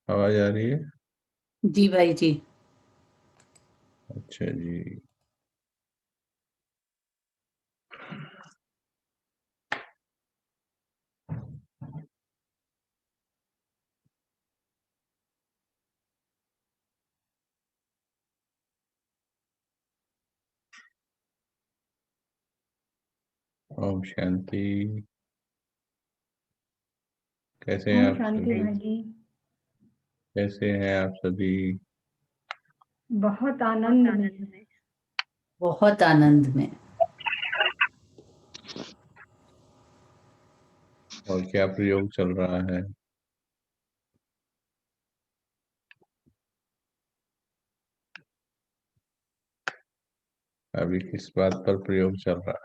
आवाज आ रही है? जी भाई जी। अच्छा जी। ओम शांति। कैसे हैं ओम आप शांति सभी? भाई जी। कैसे हैं आप सभी? बहुत आनंद में। बहुत आनंद में। और क्या प्रयोग चल रहा है? अभी किस बात पर प्रयोग चल रहा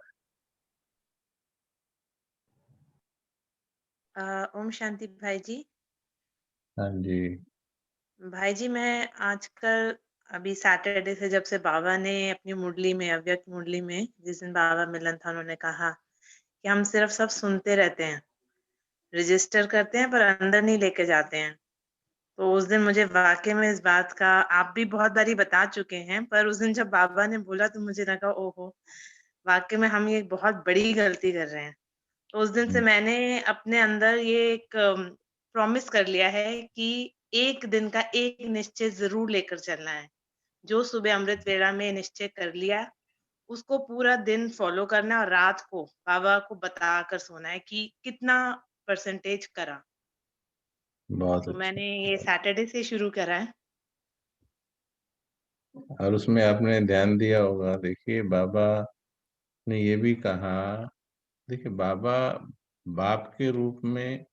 ओम शांति भाई जी। है? हाँ जी। भाई जी, मैं आजकल अभी सैटरडे से जब से बाबा ने अपनी मुरली में, अव्यक्त मुरली में, जिस दिन बाबा मिलन था, उन्होंने कहा कि हम सिर्फ सब सुनते रहते हैं, रजिस्टर करते हैं पर अंदर नहीं लेके जाते हैं। तो उस दिन मुझे वाकई में इस बात का, आप भी बहुत बारी बता चुके हैं, पर उस दिन जब बाबा ने बोला तो मुझे लगा ओहो, वाकई में हम ये बहुत बड़ी गलती कर रहे हैं। तो उस दिन से मैंने अपने अंदर ये एक प्रॉमिस कर लिया है कि एक दिन का एक निश्चय ज़रूर लेकर चलना है। जो सुबह अमृत वेला में निश्चय कर लिया, उसको पूरा दिन फ़ॉलो करना है और रात को बाबा को बताकर सोना है कि कितना परसेंटेज करा। बहुत तो अच्छा। मैंने ये सैटरडे से शुरू करा है। और उसमें आपने ध्यान दिया होगा, देखिए बाबा ने ये भी कहा। देखिए बाबा बाप के रूप में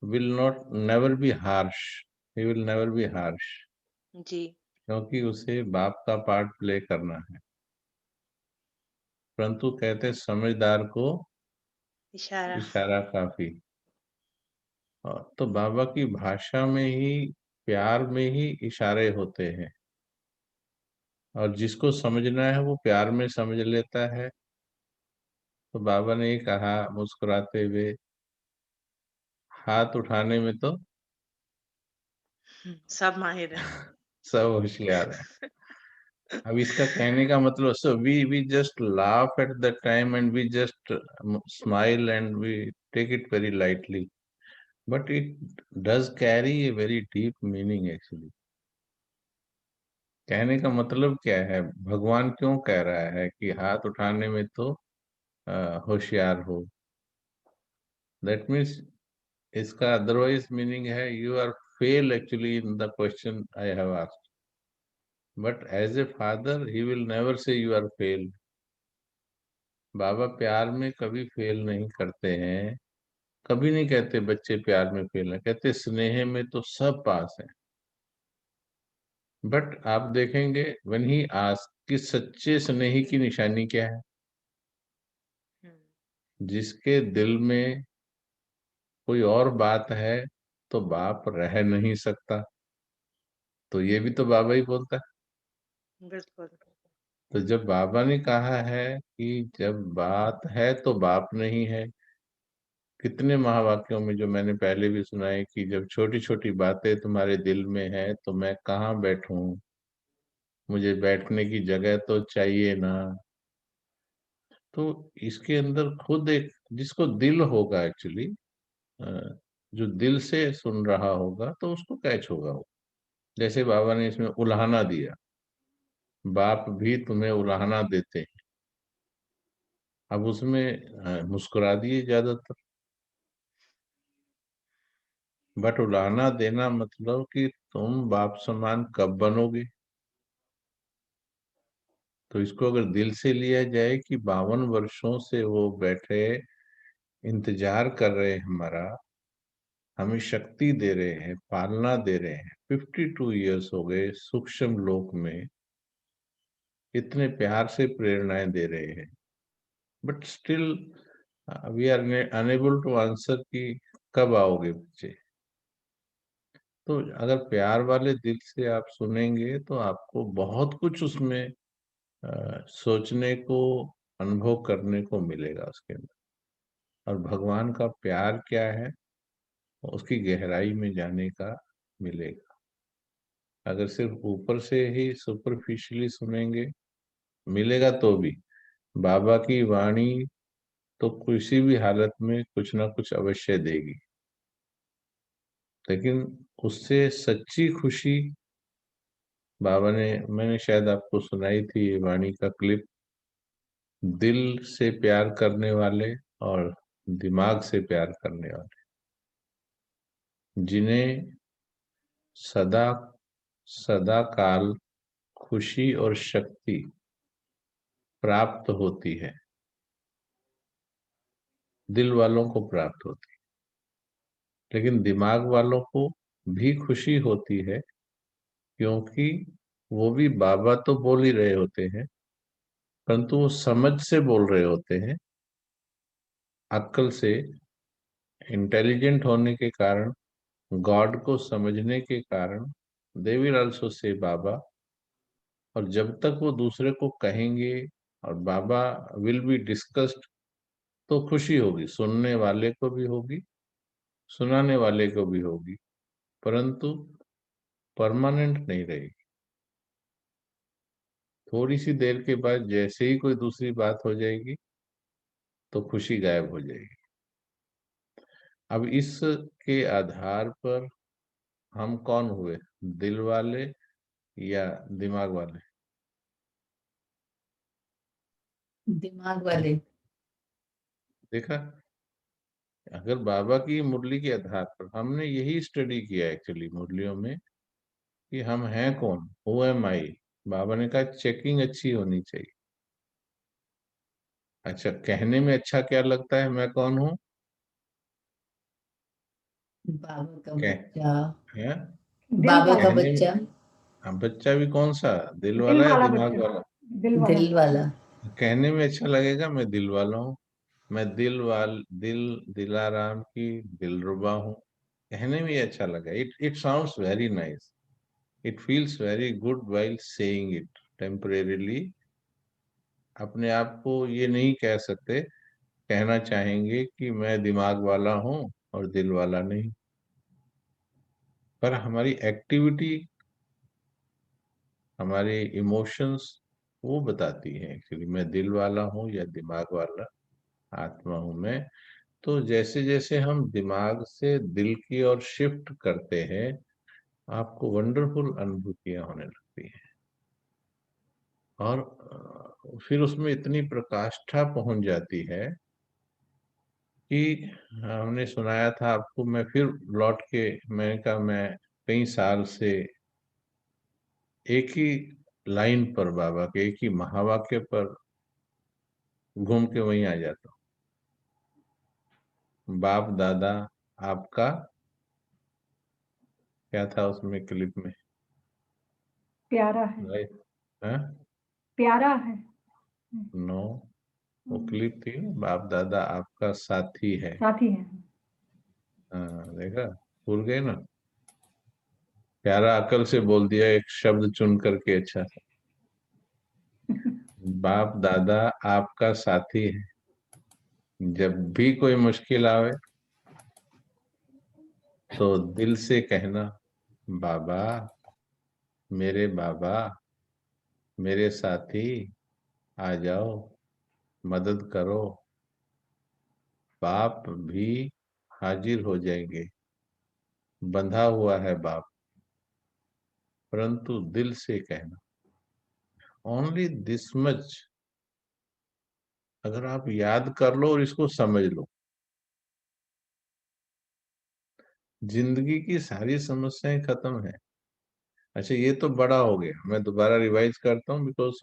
will not never be harsh. He will never be harsh, जी, क्योंकि उसे बाप का पार्ट प्ले करना है। परंतु कहते समझदार को इशारा। इशारा काफी। तो बाबा की भाषा में ही, प्यार में ही इशारे होते हैं, और जिसको समझना है वो प्यार में समझ लेता है। तो बाबा ने ये कहा मुस्कुराते हुए, हाथ उठाने में तो सब माहिर हैं। सब होशियार है। अब इसका कहने का मतलब, so we just laugh at the time and we just smile and we take it very lightly, but it does carry a very deep meaning actually. कहने का मतलब क्या है, भगवान क्यों कह रहा है कि हाथ उठाने में तो होशियार हो? दैट मीन्स इसका अदरवाइज मीनिंग है, you are fail actually in the question I have asked, but as a father he will never say you are fail. बाबा प्यार में कभी फेल नहीं करते हैं। कभी नहीं कहते बच्चे प्यार में फेल है, कहते स्नेह में तो सब पास है। बट आप देखेंगे व्हेन ही आस्क कि सच्चे स्नेही की निशानी क्या है, हुँ, जिसके दिल में कोई और बात है तो बाप रह नहीं सकता। तो ये भी तो बाबा ही बोलता है। बिल्कुल। तो जब बाबा ने कहा है कि जब बात है तो बाप नहीं है, कितने महावाक्यों में जो मैंने पहले भी सुना है कि जब छोटी छोटी बातें तुम्हारे दिल में है तो मैं कहाँ बैठूं, मुझे बैठने की जगह तो चाहिए ना। तो इसके अंदर खुद एक, जिसको दिल होगा एक्चुअली, जो दिल से सुन रहा होगा तो उसको कैच होगा वो। जैसे बाबा ने इसमें उल्हाना दिया, बाप भी तुम्हें उल्हाना देते हैं। अब उसमें मुस्कुरा दिए ज्यादातर, बट उल्हाना देना मतलब कि तुम बाप समान कब बनोगे। तो इसको अगर दिल से लिया जाए कि 52 वर्षों से वो बैठे इंतजार कर रहे हैं हमारा, हमें शक्ति दे रहे हैं, पालना दे रहे हैं। 52 ईयर्स हो गए सूक्ष्म लोक में, इतने प्यार से प्रेरणाएं दे रहे हैं, but still we are unable to answer कि कब आओगे बच्चे। तो अगर प्यार वाले दिल से आप सुनेंगे तो आपको बहुत कुछ उसमें सोचने को, अनुभव करने को मिलेगा उसके अंदर। और भगवान का प्यार क्या है, उसकी गहराई में जाने का मिलेगा। अगर सिर्फ ऊपर से ही सुपरफिशियली सुनेंगे, मिलेगा तो भी। बाबा की वाणी तो किसी भी हालत में कुछ ना कुछ अवश्य देगी, लेकिन उससे सच्ची खुशी बाबा ने, मैंने शायद आपको सुनाई थी ये वाणी का क्लिप, दिल से प्यार करने वाले और दिमाग से प्यार करने वाले, जिन्हें सदा सदा काल खुशी और शक्ति प्राप्त होती है, दिल वालों को प्राप्त होती है। लेकिन दिमाग वालों को भी खुशी होती है, क्योंकि वो भी बाबा तो बोल ही रहे होते हैं, परंतु वो समझ से बोल रहे होते हैं, अक्ल से, इंटेलिजेंट होने के कारण, गॉड को समझने के कारण दे विल आल्सो से बाबा। और जब तक वो दूसरे को कहेंगे और बाबा विल बी डिस्कस्ड, तो खुशी होगी, सुनने वाले को भी होगी, सुनाने वाले को भी होगी, परंतु परमानेंट नहीं रहेगी। थोड़ी सी देर के बाद जैसे ही कोई दूसरी बात हो जाएगी तो खुशी गायब हो जाएगी। अब इसके आधार पर हम कौन हुए, दिल वाले या दिमाग वाले? दिमाग वाले। देखा, अगर बाबा की मुरली के आधार पर, हमने यही स्टडी किया एक्चुअली मुरलियों में, कि हम हैं कौन, हु एम आई। बाबा ने कहा चेकिंग अच्छी होनी चाहिए। अच्छा, कहने में अच्छा क्या लगता है, मैं कौन हूँ? बाबा का कह बच्चा। है दिल बाबा का वाला, कहने में। बच्चा। हाँ, बच्चा भी कौन सा, दिल दिल वाला या वाला दिमाग बच्चा, वाला? दिल वाला। दिल वाला। कहने में अच्छा लगेगा मैं दिल वाला हूँ, मैं दिल दिलाराम की दिलरुबा हूँ। कहने में ही अच्छा लगा, it it sounds very nice, it feels very good while saying it temporarily. अपने आप को ये नहीं कह सकते, कहना चाहेंगे कि मैं दिमाग वाला हूँ और दिल वाला नहीं। पर हमारी एक्टिविटी, हमारे इमोशंस वो बताती हैं एक्चुअली मैं दिल वाला हूँ या दिमाग वाला आत्मा हूँ मैं। तो जैसे जैसे हम दिमाग से दिल की ओर शिफ्ट करते हैं, आपको वंडरफुल अनुभूतियां होने लगती हैं। और फिर उसमें इतनी प्रकाष्ठा पहुंच जाती है कि हमने सुनाया था आपको, मैं फिर लौट के मैंने कहा मैं कई साल से एक ही लाइन पर, बाबा के एक ही महावाक्य पर घूम के वहीं आ जाता हूँ। बाप दादा आपका, क्या था उसमें क्लिप में? प्यारा है, राइट? हाँ, प्यारा है। नो, वो क्लिप थी बाप दादा आपका साथी है। साथी है। हाँ, देखा, भूल गए ना? प्यारा अकल से बोल दिया एक शब्द चुन करके, अच्छा सा। बाप दादा आपका साथी है, जब भी कोई मुश्किल आवे तो दिल से कहना, बाबा, मेरे बाबा, मेरे साथी, आ जाओ, मदद करो। बाप भी हाजिर हो जाएंगे, बंधा हुआ है बाप, परंतु दिल से कहना। ओनली दिस मच अगर आप याद कर लो और इसको समझ लो, जिंदगी की सारी समस्याएं खत्म है। अच्छा, ये तो बड़ा हो गया, मैं दोबारा रिवाइज करता हूँ, बिकॉज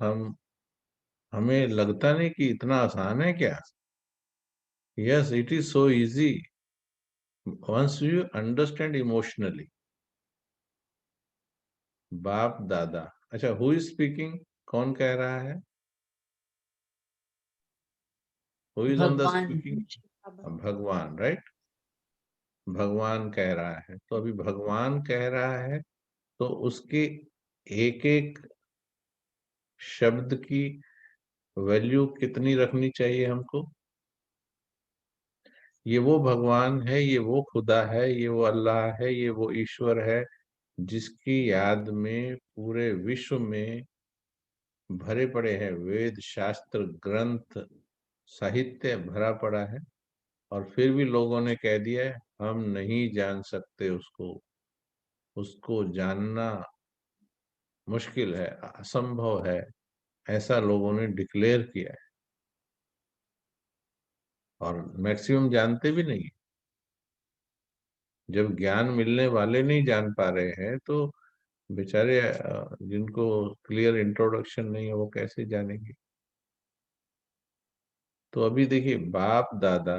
हमें लगता नहीं कि इतना आसान है क्या। Yes, it is so easy once you understand emotionally. बाप दादा, अच्छा, हु इज स्पीकिंग, कौन कह रहा है? हु इज ऑन द भगवान। स्पीकिंग? भगवान, राइट? भगवान कह रहा है, तो अभी भगवान कह रहा है, तो उसके एक एक शब्द की वैल्यू कितनी रखनी चाहिए हमको? ये वो भगवान है, ये वो खुदा है, ये वो अल्लाह है, ये वो ईश्वर है, जिसकी याद में पूरे विश्व में भरे पड़े हैं वेद शास्त्र ग्रंथ साहित्य भरा पड़ा है, और फिर भी लोगों ने कह दिया है हम नहीं जान सकते उसको, उसको जानना मुश्किल है, असंभव है, ऐसा लोगों ने डिक्लेयर किया है। और मैक्सिमम जानते भी नहीं। जब ज्ञान मिलने वाले नहीं जान पा रहे हैं तो बेचारे जिनको क्लियर इंट्रोडक्शन नहीं है वो कैसे जानेंगे। तो अभी देखिए, बाप दादा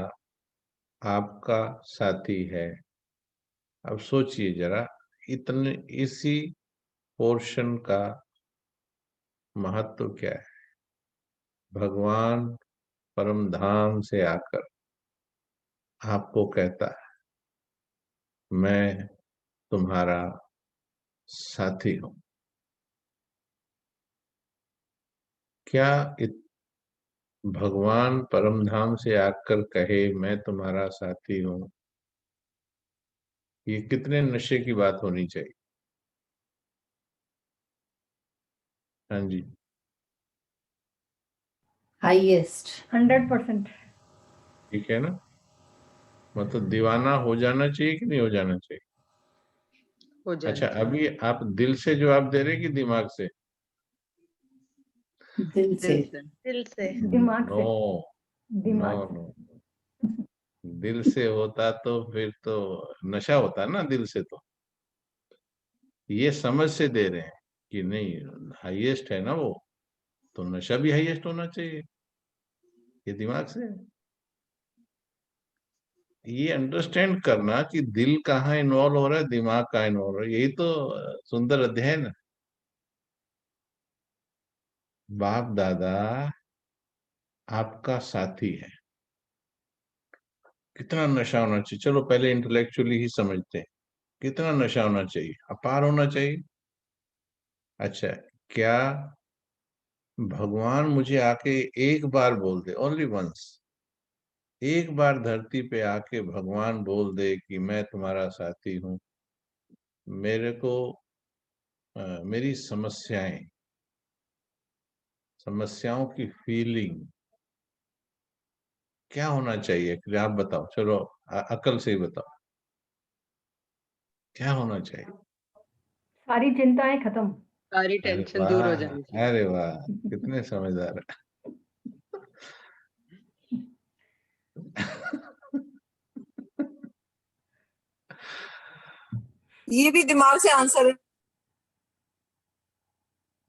आपका साथी है। अब सोचिए जरा, इतने इसी पोर्शन का महत्व क्या है। भगवान परम धाम से आकर आपको कहता है मैं तुम्हारा साथी हूं। क्या भगवान परम धाम से आकर कहे मैं तुम्हारा साथी हूं, ये कितने नशे की बात होनी चाहिए। हाँ जी, हाईएस्ट। 100%। ठीक है ना। मतलब दीवाना हो जाना चाहिए कि नहीं हो जाना चाहिए। हो जाना अच्छा, चाहिए। अभी आप दिल से जवाब दे रहे कि दिमाग से? दिल से। दिल से। दिल से। दिमाग नो, से। दिमाग नो से। नो, दिल से होता तो फिर तो नशा होता ना दिल से। तो ये समझ से दे रहे हैं कि नहीं, हाईएस्ट है ना वो, तो नशा भी हाईएस्ट होना चाहिए। ये दिमाग से है। ये अंडरस्टैंड करना कि दिल कहाँ इन्वॉल्व हो रहा है, दिमाग कहाँ इन्वॉल्व हो रहा है, यही तो सुंदर अध्याय है ना। बाप दादा आपका साथी है। कितना नशा होना चाहिए, चलो पहले इंटेलेक्चुअली ही समझते हैं। कितना नशा होना चाहिए, अपार होना चाहिए। अच्छा, क्या भगवान मुझे आके एक बार बोल दे, ओनली वंस, एक बार धरती पे आके भगवान बोल दे कि मैं तुम्हारा साथी हूं, मेरे को मेरी समस्याओं की फीलिंग क्या होना चाहिए, फिर आप बताओ। चलो अकल से ही बताओ, क्या होना चाहिए। सारी चिंताएं खत्म। सारी अरे टेंशन दूर हो जानी वाह, चाहिए। अरे वाह, कितने समझदार है। ये भी दिमाग से आंसर है।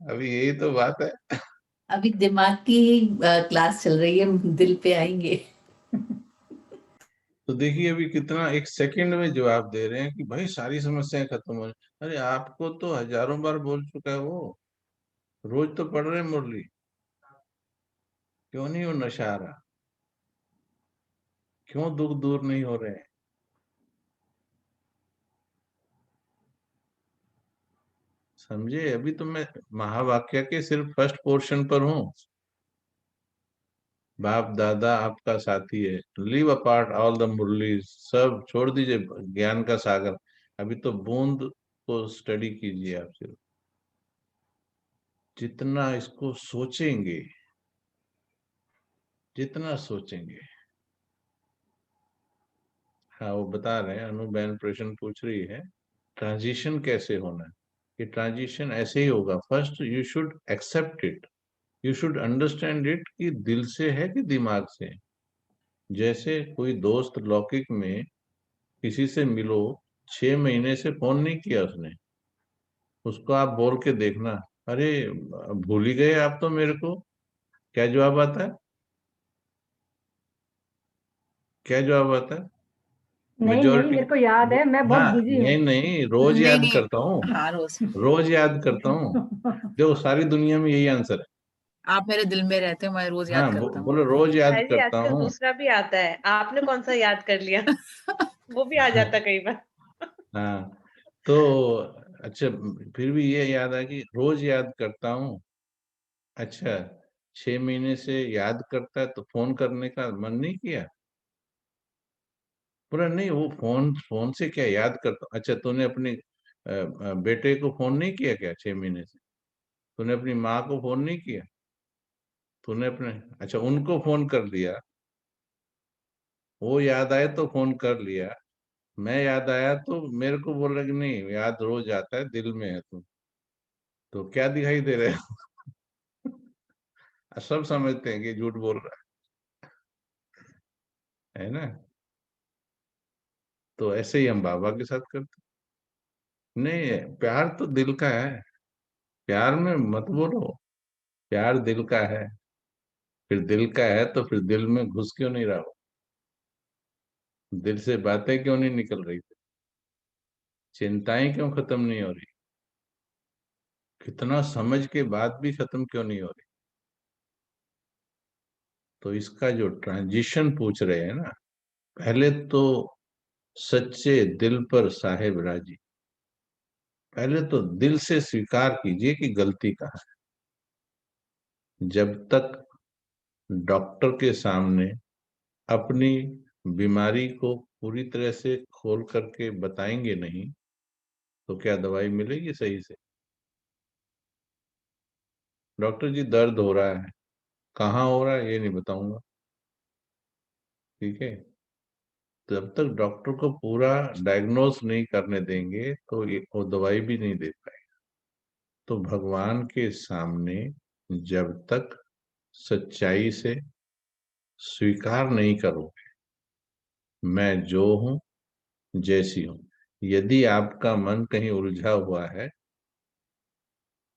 अभी यही तो बात है। अभी दिमाग की क्लास चल रही है, दिल पे आएंगे। तो देखिए अभी कितना एक सेकंड में जवाब दे रहे हैं कि भाई सारी समस्याएं खत्म हो। अरे आपको तो हजारों बार बोल चुका है वो, रोज तो पढ़ रहे हैं मुरली, क्यों नहीं वो नशा आ रहा, क्यों दुख दूर नहीं हो रहे हैं। समझे, अभी तो मैं महावाक्य के सिर्फ फर्स्ट पोर्शन पर हूँ। बाप दादा आपका साथी है, लीव अपार्ट ऑल द मुरली, सब छोड़ दीजिए ज्ञान का सागर। अभी तो बूंद को स्टडी कीजिए आप सिर्फ। जितना इसको सोचेंगे, जितना सोचेंगे। हाँ वो बता रहे हैं, अनुबैन प्रश्न पूछ रही है ट्रांजिशन कैसे होना है। ये ट्रांजिशन ऐसे ही होगा, first you should accept it, you should understand it कि दिल से है कि दिमाग से है। जैसे कोई दोस्त लौकिक में किसी से मिलो, 6 महीने से फोन नहीं किया उसने, उसको आप बोल के देखना, अरे भूल ही गए आप तो मेरे को, क्या जवाब आता है, क्या जवाब आता है नहीं नहीं, मेजोरिटी। मेरे को याद है, मैं बहुत हाँ बिजी हूँ। नहीं नहीं, रोज नहीं याद नहीं। करता हूँ, हाँ रोज। रोज याद करता हूँ। देखो सारी दुनिया में यही आंसर है। आप मेरे दिल में रहते हो, मैं रोज हाँ याद करता हूँ। बोलो रोज याद भाई जी करता आजकल हूँ। दूसरा भी आता है, आपने कौन सा याद कर लिया? वो भी आ जाता कई बार। हाँ तो अच्छा, फिर भी ये याद है कि रोज याद करता हूँ। अच्छा, 6 महीने से याद करता है तो फोन करने का मन नहीं किया? पूरा नहीं, वो फोन फोन से क्या याद करता हूँ। अच्छा, तूने अपनी बेटे को फोन नहीं किया क्या 6 महीने से? तूने अपनी माँ को फोन नहीं किया? तूने अपने, अच्छा उनको फोन कर दिया, वो याद आए तो फोन कर लिया, मैं याद आया तो मेरे को बोल रहा कि नहीं याद रोज आता है, दिल में है तू। तो क्या दिखाई दे रहे हो? सब समझते हैं कि झूठ बोल रहा है ना? तो ऐसे ही हम बाबा के साथ करते हैं। नहीं, प्यार तो दिल का है, प्यार में मत बोलो, प्यार दिल का है। फिर दिल का है तो फिर दिल में घुस क्यों नहीं रहा हो? दिल से बातें क्यों नहीं निकल रही थी? चिंताएं क्यों खत्म नहीं हो रही? कितना समझ के बाद भी खत्म क्यों नहीं हो रही? तो इसका जो ट्रांजिशन पूछ रहे हैं ना, पहले तो सच्चे दिल पर साहेब राजी, पहले तो दिल से स्वीकार कीजिए कि गलती कहाँ है। जब तक डॉक्टर के सामने अपनी बीमारी को पूरी तरह से खोल करके बताएंगे नहीं, तो क्या दवाई मिलेगी सही से? डॉक्टर जी दर्द हो रहा है, कहाँ हो रहा है ये नहीं बताऊंगा, ठीक है? जब तक डॉक्टर को पूरा डायग्नोस नहीं करने देंगे तो वो दवाई भी नहीं दे पाएगा। तो भगवान के सामने जब तक सच्चाई से स्वीकार नहीं करोगे, मैं जो हूं जैसी हूं, यदि आपका मन कहीं उलझा हुआ है,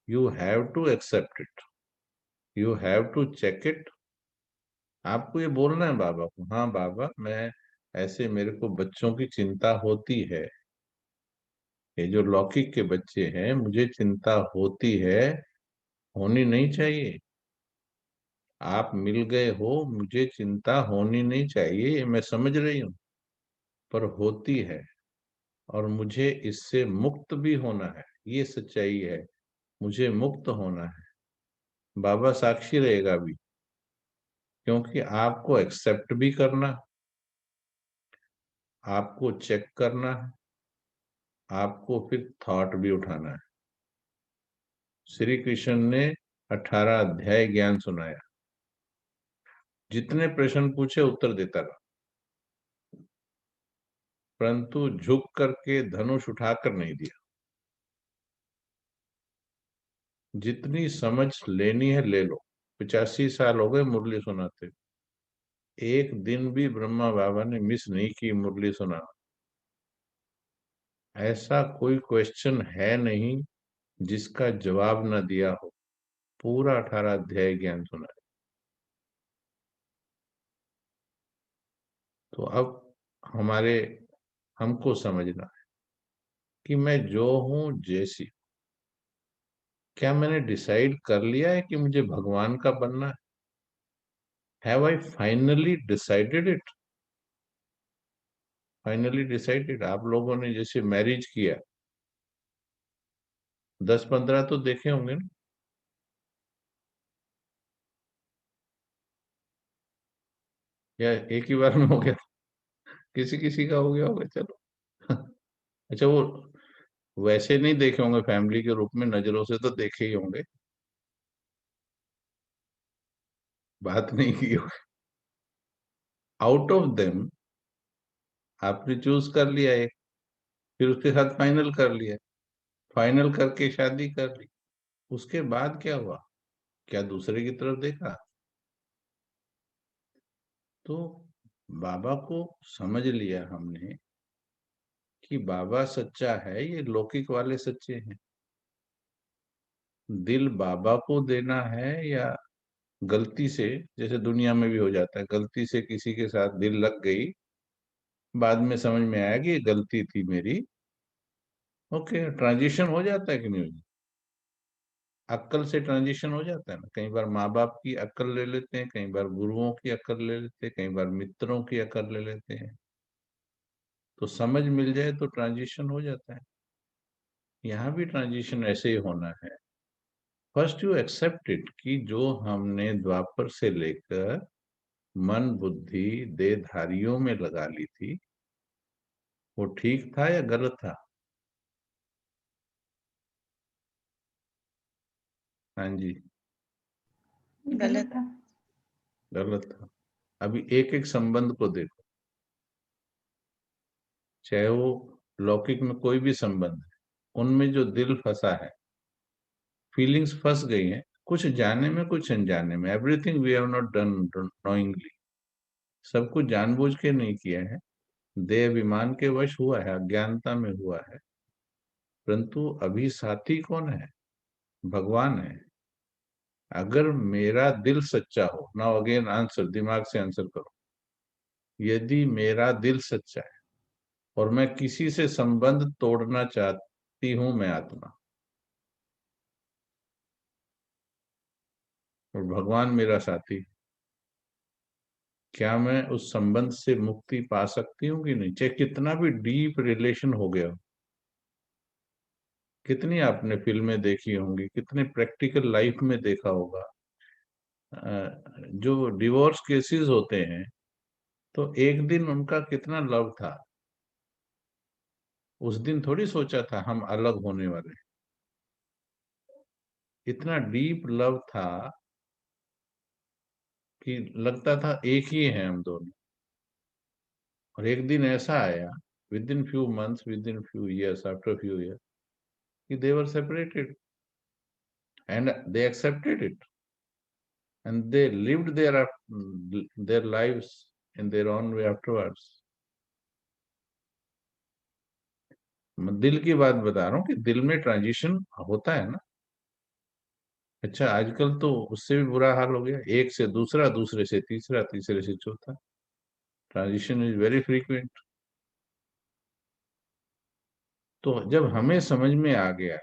you have to accept it, you have to check it. आपको ये बोलना है बाबा को, हाँ बाबा मैं ऐसे, मेरे को बच्चों की चिंता होती है, ये जो लौकिक के बच्चे हैं मुझे चिंता होती है, होनी नहीं चाहिए। आप मिल गए हो, मुझे चिंता होनी नहीं चाहिए, ये मैं समझ रही हूँ, पर होती है, और मुझे इससे मुक्त भी होना है, ये सच्चाई है, मुझे मुक्त होना है। बाबा साक्षी रहेगा भी, क्योंकि आपको एक्सेप्ट भी करना, आपको चेक करना है, आपको फिर थॉट भी उठाना है। श्री कृष्ण ने 18 अध्याय ज्ञान सुनाया, जितने प्रश्न पूछे उत्तर देता रहा, परंतु झुक करके धनुष उठाकर नहीं दिया। जितनी समझ लेनी है ले लो। 85 साल हो गए मुरली सुनाते, एक दिन भी ब्रह्मा बाबा ने मिस नहीं की मुरली सुनाना। ऐसा कोई क्वेश्चन है नहीं जिसका जवाब न दिया हो। पूरा 18 अध्याय ज्ञान सुना है। तो अब हमारे हमको समझना है कि मैं जो हूं जैसी, क्या मैंने डिसाइड कर लिया है कि मुझे भगवान का बनना है? Have I finally decided it? Finally decided. आप लोगों ने जैसे मैरिज किया, 10-15 तो देखे होंगे ना? या एक ही बार में हो गया? किसी किसी का हो गया होगा, चलो। अच्छा, वो वैसे नहीं देखे होंगे, फैमिली के रूप में नजरों से तो देखे ही होंगे, बात नहीं की होगी। आउट ऑफ देम आपने चूज कर लिया एक, फिर उसके साथ फाइनल कर लिया, फाइनल करके शादी कर ली। उसके बाद क्या हुआ? क्या दूसरे की तरफ देखा? तो बाबा को समझ लिया हमने कि बाबा सच्चा है, ये लौकिक वाले सच्चे हैं। दिल बाबा को देना है, या गलती से, जैसे दुनिया में भी हो जाता है, गलती से किसी के साथ दिल लग गई, बाद में समझ में आया कि ये गलती थी मेरी, ओके, ट्रांजिशन हो जाता है कि नहीं हो जाता? अक्ल से ट्रांजिशन हो जाता है ना। कई बार माँ बाप की अक्ल ले लेते हैं, कई बार गुरुओं की अक्ल ले लेते हैं, कई बार मित्रों की अक्ल ले लेते हैं। तो समझ मिल जाए तो ट्रांजिशन हो जाता है। यहाँ भी ट्रांजिशन ऐसे ही होना है। फर्स्ट यू एक्सेप्ट इट कि जो हमने द्वापर से लेकर मन बुद्धि देहधारियों में लगा ली थी, वो ठीक था या गलत था? हाँ जी, गलत। था। गलत था। अभी एक एक संबंध को देखो, चाहे वो लौकिक में कोई भी संबंध है, उनमें जो दिल फंसा है, फीलिंग्स फंस गई हैं, कुछ जाने में कुछ अनजाने में। Everything we have not done knowingly, सब कुछ जानबूझ के नहीं किया है, देह अभिमान के वश हुआ है, अज्ञानता में हुआ है। परंतु अभी साथी कौन है? भगवान है। अगर मेरा दिल सच्चा हो, नाउ अगेन आंसर, दिमाग से आंसर करो, यदि मेरा दिल सच्चा है और मैं किसी से संबंध तोड़ना चाहती हूं, मैं आत्मा, और भगवान मेरा साथी, क्या मैं उस संबंध से मुक्ति पा सकती हूँ कि नहीं? चाहे कितना भी डीप रिलेशन हो गया हो, कितनी आपने फिल्में देखी होंगी, कितने प्रैक्टिकल लाइफ में देखा होगा, जो डिवोर्स केसेस होते हैं, तो एक दिन उनका कितना लव था, उस दिन थोड़ी सोचा था हम अलग होने वाले। इतना डीप लव था कि लगता था एक ही हैं हम दोनों। और एक दिन ऐसा आया, within few months, within few years, after few years, कि they were separated and they accepted it, and they lived their lives in their own way afterwards. मैं दिल की बात बता रहा हूँ कि दिल में ट्रांजिशन होता है ना। अच्छा, आजकल तो उससे भी बुरा हाल हो गया, एक से दूसरा, दूसरे से तीसरा, तीसरे से चौथा। Transition is very frequent. तो जब हमें समझ में आ गया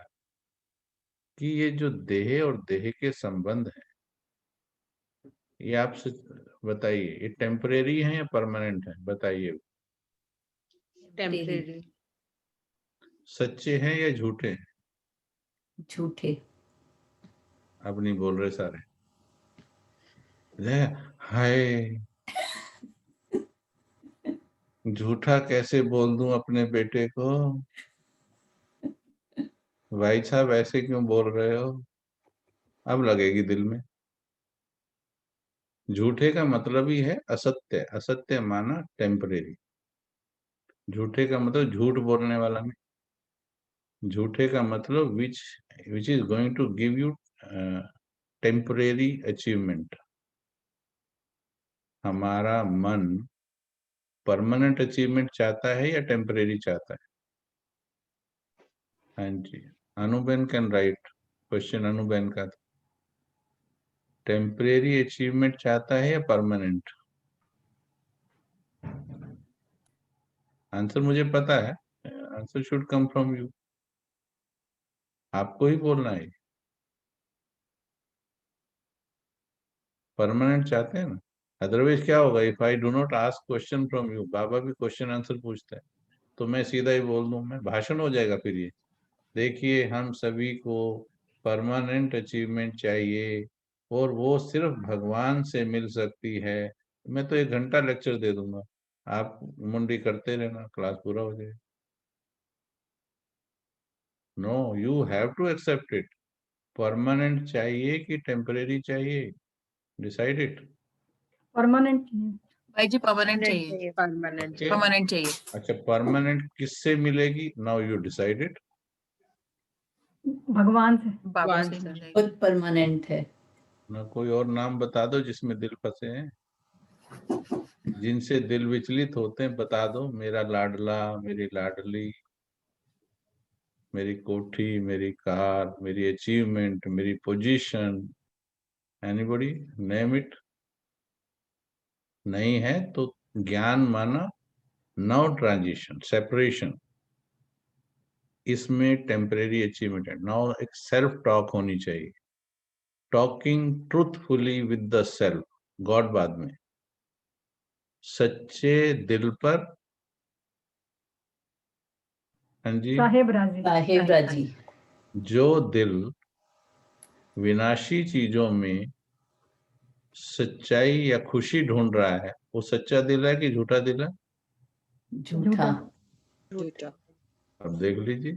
कि ये जो देह और देह के संबंध है, ये आपसे बताइए, ये टेम्परेरी है या परमानेंट है? बताइए, टेम्परेरी। सच्चे हैं या झूठे हैं? झूठे। अब नहीं बोल रहे सारे। हाय, झूठा कैसे बोल दूं अपने बेटे को? भाई साहब ऐसे क्यों बोल रहे हो? अब लगेगी दिल में। झूठे का मतलब ही है असत्य। असत्य माना टेम्परेरी। झूठे का मतलब झूठ बोलने वाला नहीं। झूठे का मतलब which is going to give you temporary achievement. हमारा मन परमानेंट अचीवमेंट चाहता है या टेम्परेरी चाहता है? हाँ जी, Anuben can write question. Anuben का टेम्परेरी अचीवमेंट चाहता है या परमानेंट? आंसर मुझे पता है, answer should come from you. आपको ही बोलना है। परमानेंट चाहते हैं ना, अदरवाइज क्या होगा? If I do not ask question from you, बाबा भी क्वेश्चन आंसर पूछते हैं, तो मैं सीधा ही बोल दूं, मैं भाषण हो जाएगा फिर ये। देखिए, हम सभी को परमानेंट अचीवमेंट चाहिए और वो सिर्फ भगवान से मिल सकती है। मैं तो 1 घंटा लेक्चर दे दूंगा, आप मुंडी करते रहना, क्लास पूरा हो जाएगा। No, you have to accept it. Permanent चाहिए कि टेम्परेरी चाहिए? Decide it. परमानेंट भाई जी परमानेंट चाहिए। Permanent Okay. परमानेंट चाहिए। अच्छा, परमानेंट किससे मिलेगी? Now you decide it. भगवान से। बाबा से भगवान मिल से। जाएगी। खुद परमानेंट है। ना कोई और नाम बता दो जिसमें दिल फंसे हैं, जिनसे दिल विचलित होते हैं, बता दो। मेरा लाडला, मेरी लाडली, मेरी कोठी, मेरी कार, मेरी अचीवमेंट, मेरी पोजीशन, एनीबॉडी नेम इट। नहीं है तो ज्ञान माना नो ट्रांजिशन, सेपरेशन, इसमें टेम्परेरी अचीवमेंट है। नाउ एक सेल्फ टॉक होनी चाहिए, talking truthfully with the self. God बाद में। सच्चे दिल पर, हाँ जी, साहेब राजी। साहेब राजी। जो दिल विनाशी चीजों में सच्चाई या खुशी ढूंढ रहा है, वो सच्चा दिल है कि झूठा दिल है? झूठा। झूठा। अब देख लीजिए।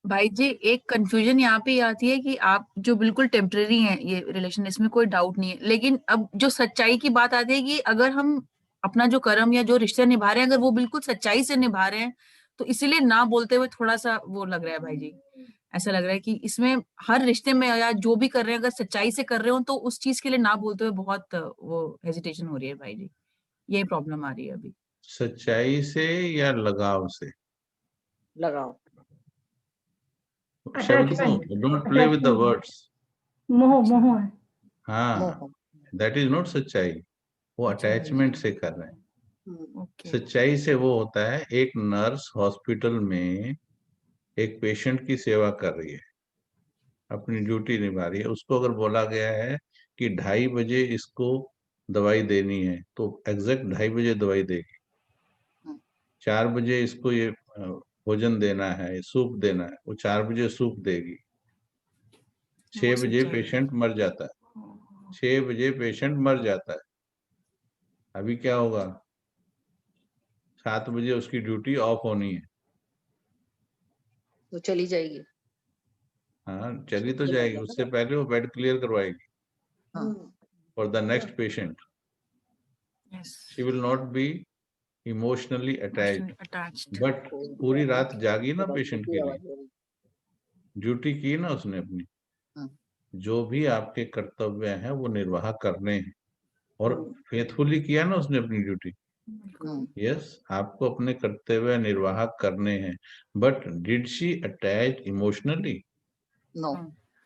भाई जी एक कंफ्यूजन यहाँ पे आती है कि आप जो बिल्कुल टेम्परेरी हैं ये रिलेशन, इसमें कोई डाउट नहीं है, लेकिन अब जो सच्चाई की बात आती है कि अगर हम अपना जो कर्म या जो रिश्ते निभा रहे हैं अगर वो बिल्कुल सच्चाई से निभा रहे हैं, तो इसीलिए ना बोलते हुए थोड़ा सा वो लग रहा है भाई जी। ऐसा लग रहा है कि इसमें हर रिश्ते में या जो भी कर रहे हैं अगर सच्चाई से कर रहे हो तो उस चीज के लिए ना बोलते हुए बहुत वो हेजिटेशन हो रही है भाई जी। यही प्रॉब्लम आ रही है अभी। सच्चाई से या लगाव से? लगाओ। शब्दों, attachment, don't play with the attachment, words. मोह अच्छा। मोह है। हाँ, मोह। दैट इज नॉट सच्चाई, वो अच्छा भाई अटैचमेंट जी। से कर रहे हैं। ओके। सच्चाई से वो होता है, एक नर्स हॉस्पिटल में एक पेशेंट की सेवा कर रही है, अपनी ड्यूटी निभा रही है, उसको अगर बोला गया है कि 2:30 बजे इसको दवाई देनी है तो एग्जैक्ट 2:30 बजे दवाई देगी। 4 बजे इसको ये भोजन देना है, सूप देना है, वो 4 बजे सूप देगी। वो 6 बजे सच्चाई है। पेशेंट मर जाता है, 6 बजे पेशेंट मर जाता है। अभी क्या होगा? 7 बजे उसकी ड्यूटी ऑफ होनी है। वो चली जाएगी। हाँ, चली तो ये जाएगी, मतलब उससे ना। पहले वो बेड क्लियर करवाएगी हाँ। For the next patient. Yes. She will not be emotionally attached, attached. But पूरी रात जागी ना पेशेंट के लिए, आवाज हो रही। ड्यूटी की ना उसने अपनी। हाँ। जो भी आपके कर्तव्य हैं वो निर्वाह करने हैं, और फेथफुली किया ना उसने अपनी ड्यूटी। यस, आपको अपने कर्तव्य निर्वाह करने हैं, but did she attach emotionally? No.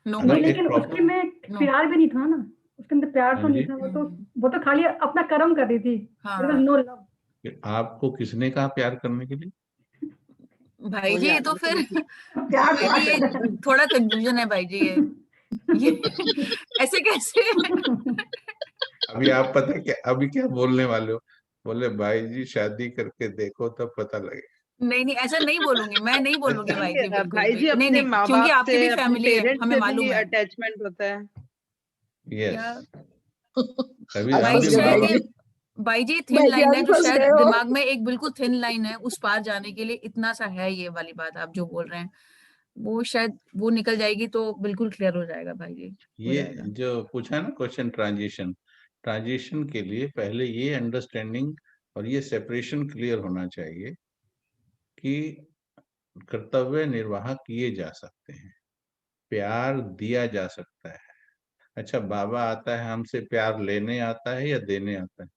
No नहीं, अगर भाई एक लेकिन जी। उसके प्रॉपर, में नो। प्यार भी नहीं था ना, उसके अंदर प्यार तो हाँ नहीं जी, था। वो तो खाली अपना कर्म कर रही थी। हाँ नो लव। आपको किसने कहा प्यार करने के लिए? भाई वो जी ये तो जानबूझ के फिर नहीं की। प्यार भाई तो जी ये आता थोड़ा कंफ्यूजन है भाई जी ये ऐसे कैसे अभी आप पता है क्या, अभी क्या बोलने वाले हो? बोले भाई जी शादी करके देखो तब पता लगे। नहीं नहीं ऐसा नहीं बोलूंगी, मैं नहीं बोलूंगी अच्छा, भाई जी, बिल्कुल भाई भी जी नहीं अपने नहीं, माँ क्योंकि बाप आपकी से भी अपने फैमिली है पेरेंट्स हमें से भी मालूम है। अटैचमेंट होता है। यस, या तभी भाई हम जी भी आंसर शायद भाई बाबा, ये जी। भाई जी थिन भाई जी लाइन है अभी जो फंस शायद गए हो। दिमाग में एक बिल्कुल थिन लाइन है उस पार जाने के लिए, इतना सा है ये वाली बात आप जो बोल रहे हैं, वो शायद वो निकल जाएगी तो बिल्कुल क्लियर हो जाएगा भाई जी। हो ये जाएगा। जो पूछा है ना क्वेश्चन, ट्रांजिशन, ट्रांजिशन के लिए पहले ये अंडरस्टैंडिंग और ये सेपरेशन क्लियर होना चाहिए कि कर्तव्य निर्वाह किए जा सकते हैं, प्यार दिया जा सकता है। अच्छा, बाबा आता है हमसे प्यार लेने आता है या देने आता है?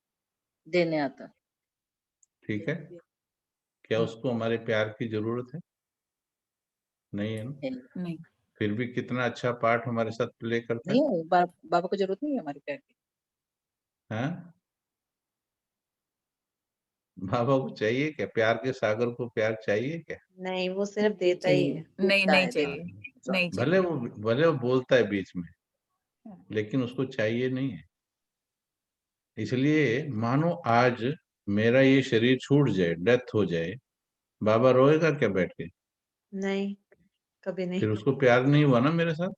देने आता। ठीक है, क्या उसको हमारे प्यार की जरूरत है? नहीं है ना? नहीं। फिर भी कितना अच्छा पार्ट हमारे साथ प्ले करता है। नहीं बाबा को जरूरत नहीं है हमारी प्यार की। हाँ, बाबा को चाहिए क्या? प्यार के सागर को प्यार चाहिए क्या? नहीं, वो सिर्फ देता ही चाहिए है। नहीं, देता नहीं है चाहिए, देता नहीं भले चाहिए। वो भले वो बोलता है बीच में, लेकिन उसको चाहिए नहीं है। इसलिए मानो आज मेरा ये शरीर छूट जाए, डेथ हो जाए, बाबा रोएगा क्या बैठ के? नहीं, कभी नहीं। फिर उसको प्यार नहीं हुआ ना मेरे साथ?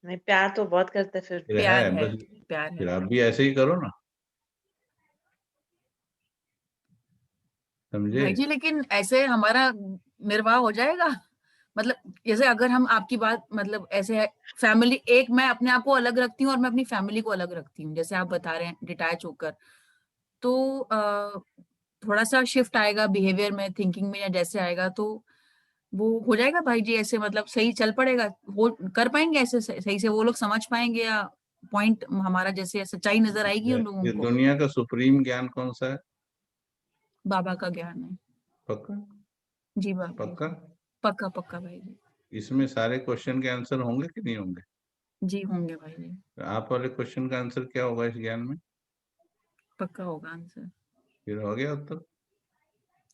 नहीं, प्यार तो बहुत करते फिर भी। फिर प्यार है है, बस, प्यार फिर है। आप भी ऐसे ही करो ना, समझे? भाई जी लेकिन ऐसे हमारा निर्वाह हो जाएगा, मतलब जैसे अगर हम आपकी बात मतलब ऐसे है, फैमिली एक मैं अपने आप को अलग रखती हूँ और मैं अपनी फैमिली को अलग रखती हूँ, जैसे आप बता रहे हैं डिटैच होकर, तो थोड़ा सा शिफ्ट आएगा बिहेवियर में, थिंकिंग में, या जैसे आएगा तो वो हो जाएगा भाई जी ऐसे, मतलब सही चल पड़ेगा, वो कर पाएंगे ऐसे सही से, वो लोग समझ पाएंगे या पॉइंट हमारा जैसे सच्चाई नजर आएगी उन लोगों ये को। दुनिया का सुप्रीम ज्ञान कौन सा है? बाबा का ज्ञान है। पक्का? जी बाबा। पक्का? पक्का पक्का भाई जी। इसमें सारे क्वेश्चन के आंसर होंगे कि नहीं होंगे? जी होंगे भाई जी। आप वाले क्वेश्चन का आंसर क्या होगा इस ज्ञान में? पक्का होगा आंसर। फिर हो गया उत्तर।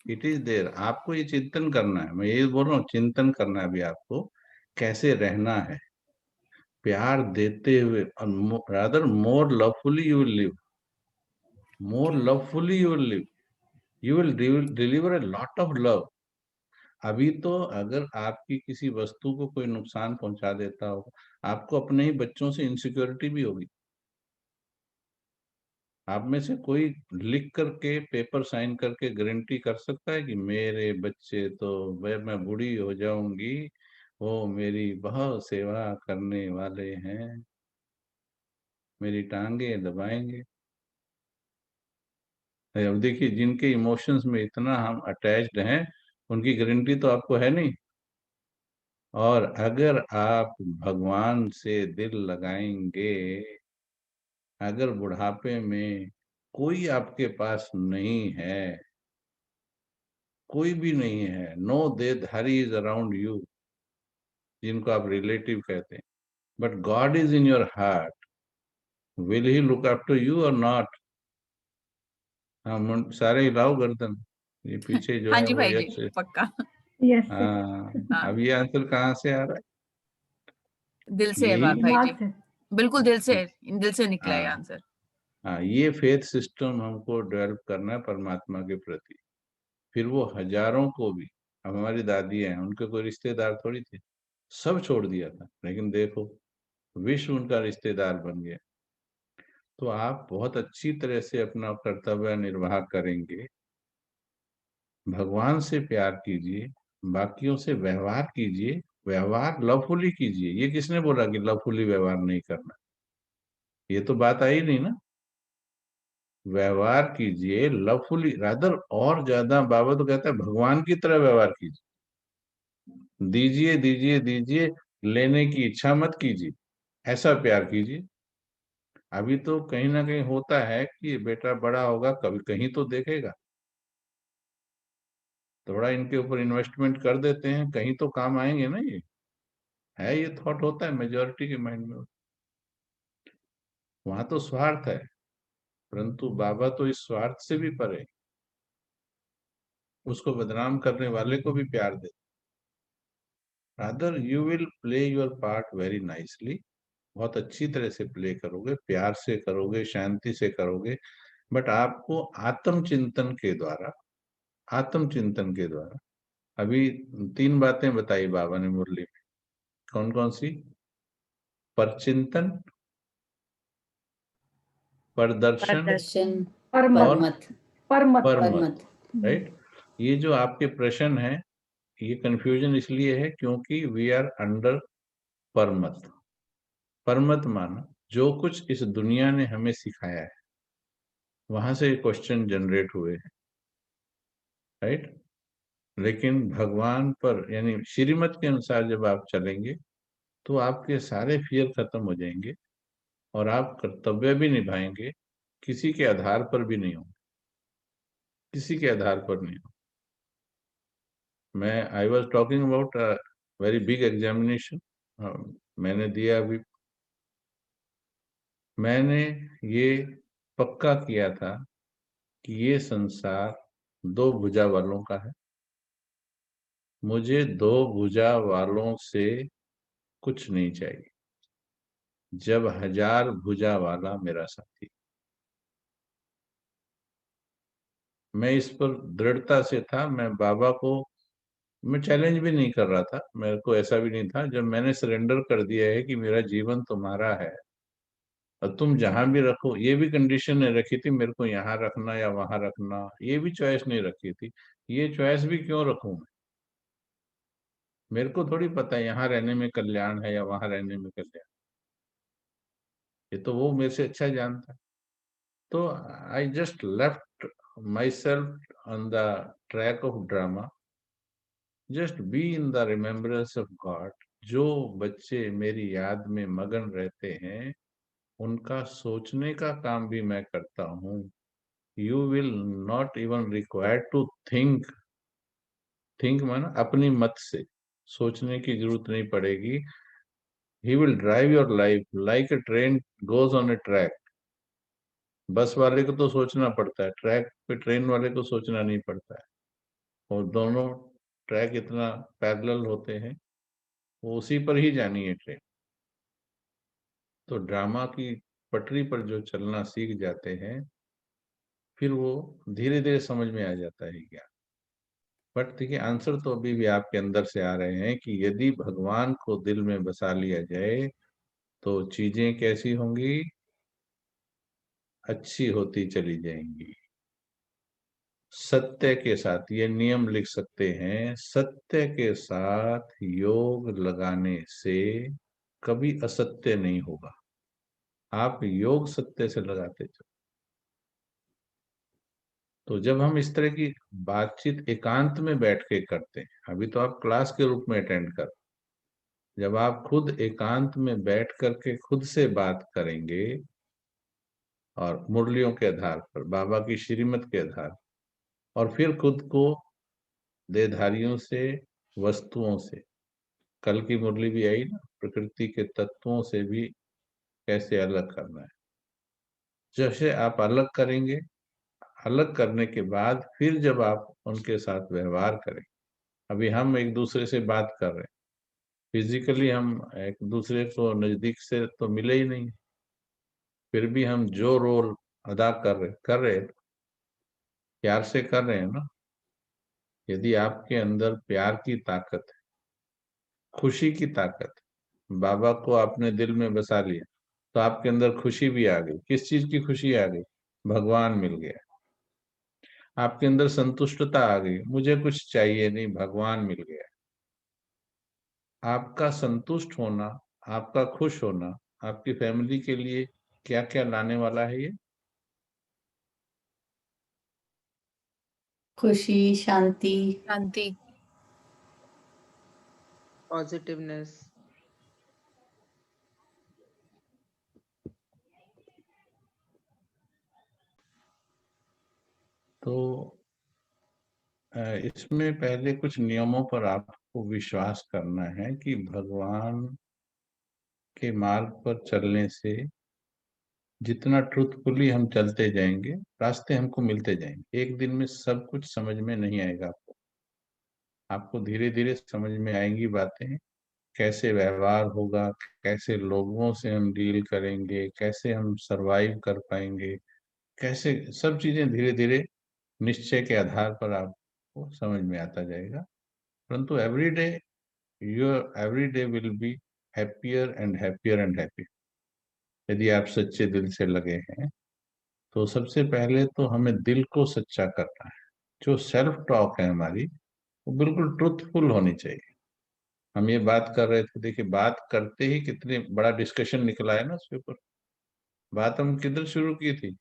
इट इज देयर, आपको ये चिंतन करना है, मैं ये बोल रहा हूँ, चिंतन करना है अभी आपको, कैसे रहना है प्यार देते हुए, और rather more lovefully you will live, more okay. Lovefully you will live, you will deliver a lot of love. अभी तो अगर आपकी किसी वस्तु को कोई नुकसान पहुंचा देता हो, आपको अपने ही बच्चों से इनसिक्योरिटी भी होगी। आप में से कोई लिख करके पेपर साइन करके गारंटी कर सकता है कि मेरे बच्चे तो मैं बूढ़ी हो जाऊंगी वो मेरी बहुत सेवा करने वाले हैं, मेरी टांगे दबाएंगे? अब देखिए, जिनके इमोशंस में इतना हम अटैच्ड हैं उनकी गारंटी तो आपको है नहीं। और अगर आप भगवान से दिल लगाएंगे, अगर बुढ़ापे में कोई आपके पास नहीं है, कोई भी नहीं है, no death hurry is around you, जिनको आप रिलेटिव कहते हैं, but God is in your heart, will he look after you or not? हाँ, सारे हिलाओ गर्दन, ये पीछे जो हाँ है जी वो भाई जी, यस। पक्का। यस हाँ, हाँ, अब ये आंसर कहाँ से आ रहा दिल से है? है यही भाई दिमाग जी, से। बिल्कुल दिल से निकला है हाँ आंसर। हाँ, ये फेथ सिस्टम हमको डेवलप करना है परमात्मा के प्रति। फिर वो हजारों को भी, अब हमारी दादी हैं, उनके कोई रिश्तेदार थोड़ी थे, सब छोड़ दिया था, लेकिन देखो विश्व उनका रिश्तेदार बन गया। तो आप बहुत अच्छी तरह से अपना कर्तव्य निर्वाह करेंगे, भगवान से प्यार कीजिए, बाकियों से व्यवहार कीजिए, व्यवहार लवफुली कीजिए। ये किसने बोला कि लवफुली व्यवहार नहीं करना? ये तो बात आई नहीं ना। व्यवहार कीजिए लवफुली, रादर और ज्यादा, बाबा तो कहता है भगवान की तरह व्यवहार कीजिए। दीजिए दीजिए दीजिए, लेने की इच्छा मत कीजिए, ऐसा प्यार कीजिए। अभी तो कहीं ना कहीं होता है कि बेटा बड़ा होगा कभी कहीं तो देखेगा, थोड़ा इनके ऊपर इन्वेस्टमेंट कर देते हैं, कहीं तो काम आएंगे ना। ये है, ये थॉट होता है मेजोरिटी के माइंड में। वहां तो स्वार्थ है, परंतु बाबा तो इस स्वार्थ से भी परे, उसको बदनाम करने वाले को भी प्यार दे। Rather you will play your part very nicely, बहुत अच्छी तरह से प्ले करोगे, प्यार से करोगे, शांति से करोगे, बट आपको आत्मचिंतन के द्वारा, आत्मचिंतन के द्वारा, अभी 3 बातें बताई बाबा ने मुरली में, कौन कौन सी? परचिंतन, परदर्शन दर्शन, परमत। और परमत, परमत। परमत। परमत। राइट? ये जो आपके प्रश्न है, ये कंफ्यूजन इसलिए है क्योंकि वी आर अंडर परमत। परमत माना जो कुछ इस दुनिया ने हमें सिखाया है, वहां से क्वेश्चन जनरेट हुए हैं, राइट? लेकिन भगवान पर यानी श्रीमत के अनुसार जब आप चलेंगे तो आपके सारे फियर खत्म हो जाएंगे और आप कर्तव्य भी निभाएंगे, किसी के आधार पर भी नहीं होंगे, किसी के आधार पर नहीं हो। मैं I was talking about very big examination, मैंने दिया अभी। मैंने ये पक्का किया था कि ये संसार 2 भुजा वालों का है, मुझे 2 भुजा वालों से कुछ नहीं चाहिए, जब 1000 भुजा वाला मेरा साथी। मैं इस पर दृढ़ता से था, मैं बाबा को मैं चैलेंज भी नहीं कर रहा था, मेरे को ऐसा भी नहीं था। जब मैंने सरेंडर कर दिया है कि मेरा जीवन तुम्हारा है और तुम जहां भी रखो, ये भी कंडीशन नहीं रखी थी मेरे को यहाँ रखना या वहां रखना, ये भी चॉइस नहीं रखी थी। ये चॉइस भी क्यों रखूं मैं? मेरे को थोड़ी पता है यहाँ रहने में कल्याण है या वहां रहने में कल्याण, ये तो वो मेरे से अच्छा जानता है। तो I just left my self on the track of drama, just be in the remembrance of God. जो बच्चे मेरी याद में मगन रहते हैं उनका सोचने का काम भी मैं करता हूँ। You will not even require to think, think माना अपनी मत से सोचने की जरूरत नहीं पड़ेगी। He will drive your life like a train goes on a track. Bus वाले को तो सोचना पड़ता है, ट्रैक पे ट्रेन वाले को सोचना नहीं पड़ता है, और दोनों ट्रैक इतना पैरेलल होते हैं, वो उसी पर ही जानी है ट्रेन। तो ड्रामा की पटरी पर जो चलना सीख जाते हैं, फिर वो धीरे धीरे समझ में आ जाता है क्या। बट देखिए, आंसर तो अभी भी आपके अंदर से आ रहे हैं कि यदि भगवान को दिल में बसा लिया जाए तो चीजें कैसी होंगी? अच्छी होती चली जाएंगी। सत्य के साथ, ये नियम लिख सकते हैं, सत्य के साथ योग लगाने से कभी असत्य नहीं होगा। आप योग सत्य से लगाते चलो। तो जब हम इस तरह की बातचीत एकांत में बैठ के करते हैं, अभी तो आप क्लास के रूप में अटेंड कर, जब आप खुद एकांत में बैठ करके खुद से बात करेंगे और मुरलियों के आधार पर, बाबा की श्रीमत के आधार, और फिर खुद को देहधारियों से, वस्तुओं से, कल की मुरली भी आई ना, प्रकृति के तत्वों से भी कैसे अलग करना है। जैसे आप अलग करेंगे, अलग करने के बाद फिर जब आप उनके साथ व्यवहार करें, अभी हम एक दूसरे से बात कर रहे हैं, फिजिकली हम एक दूसरे को नजदीक से तो मिले ही नहीं, फिर भी हम जो रोल अदा कर रहे प्यार से कर रहे हैं ना। यदि आपके अंदर प्यार की ताकत है, खुशी की ताकत है, बाबा को आपने दिल में बसा लिया तो आपके अंदर खुशी भी आ गई। किस चीज की खुशी आ गई? भगवान मिल गया। आपके अंदर संतुष्टता आ गई, मुझे कुछ चाहिए नहीं, भगवान मिल गया। आपका संतुष्ट होना, आपका खुश होना आपकी फैमिली के लिए क्या क्या लाने वाला है? ये खुशी, शांति, शांति, पॉजिटिवनेस। तो इसमें पहले कुछ नियमों पर आपको विश्वास करना है कि भगवान के मार्ग पर चलने से जितना ट्रूथफुली हम चलते जाएंगे, रास्ते हमको मिलते जाएंगे। एक दिन में सब कुछ समझ में नहीं आएगा आपको, आपको धीरे धीरे समझ में आएंगी बातें, कैसे व्यवहार होगा, कैसे लोगों से हम डील करेंगे, कैसे हम सरवाइव कर पाएंगे, कैसे सब चीजें धीरे धीरे निश्चय के आधार पर आपको समझ में आता जाएगा। परंतु every day will be happier and happier and happier. यदि आप सच्चे दिल से लगे हैं तो सबसे पहले तो हमें दिल को सच्चा करना है। जो सेल्फ टॉक है हमारी, वो बिल्कुल ट्रूथफुल होनी चाहिए। हम ये बात कर रहे थे, देखिए बात करते ही कितने बड़ा डिस्कशन निकला है ना उसके ऊपर। बात हम किधर शुरू की थी?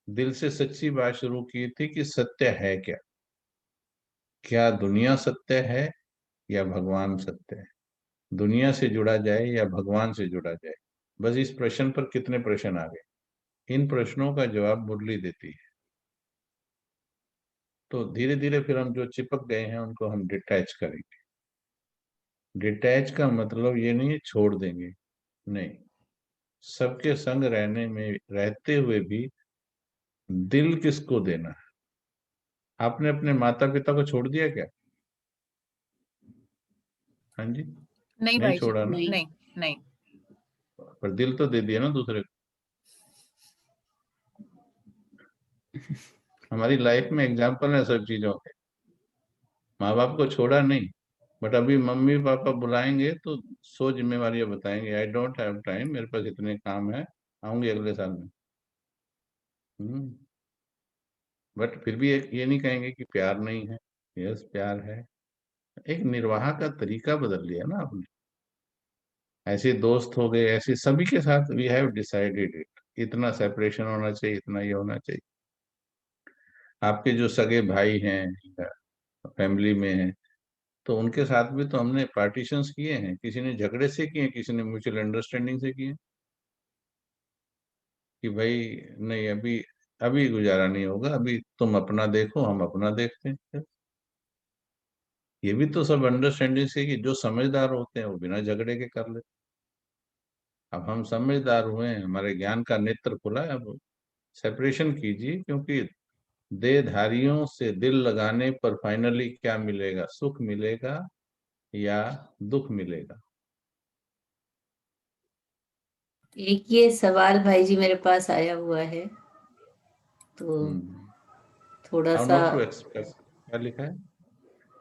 दिल से सच्ची बात शुरू की थी कि सत्य है क्या, क्या दुनिया सत्य है या भगवान सत्य है, दुनिया से जुड़ा जाए या भगवान से जुड़ा जाए। बस इस प्रश्न पर कितने प्रश्न आ गए, इन प्रश्नों का जवाब मुरली देती है। तो धीरे धीरे फिर हम जो चिपक गए हैं उनको हम डिटैच करेंगे। डिटैच का मतलब ये नहीं है छोड़ देंगे, नहीं, सबके संग रहने में रहते हुए भी दिल किसको देना है? आपने अपने माता पिता को छोड़ दिया क्या? हाँ जी, नहीं नहीं भाई जी, छोड़ा ना, नहीं। नहीं नहीं। पर दिल तो दे दिया ना दूसरे को। हमारी लाइफ में एग्जाम्पल है सब चीजों के। माँ बाप को छोड़ा नहीं, बट अभी मम्मी पापा बुलाएंगे तो 100 जिम्मेवारियां बताएंगे, आई डोंट हैव टाइम, मेरे पास इतने काम है, आऊंगी अगले साल में। बट फिर भी एक ये नहीं कहेंगे कि प्यार नहीं है। यस, प्यार है। एक निर्वाह का तरीका बदल लिया ना आपने। ऐसे दोस्त हो गए, ऐसे सभी के साथ वी हैव डिसाइडेड इट, इतना सेपरेशन होना चाहिए, इतना ये होना चाहिए। आपके जो सगे भाई हैं फैमिली में हैं, तो उनके साथ भी तो हमने पार्टीशंस किए हैं, किसी ने झगड़े से किए, किसी ने म्यूचुअल अंडरस्टैंडिंग से किए, कि भाई नहीं, अभी अभी गुजारा नहीं होगा, अभी तुम अपना देखो, हम अपना देखते हैं। ये भी तो सब अंडरस्टैंडिंग से, कि जो समझदार होते हैं वो बिना झगड़े के कर लेते। अब हम समझदार हुए हैं, हमारे ज्ञान का नेत्र खुला है, अब सेपरेशन कीजिए, क्योंकि देहधारियों से दिल लगाने पर फाइनली क्या मिलेगा? सुख मिलेगा या दुख मिलेगा? एक ये सवाल भाई जी मेरे पास आया हुआ है, तो थोड़ा हाउ सा, नॉट टू एक्सपेक्ट, क्या लिखा है?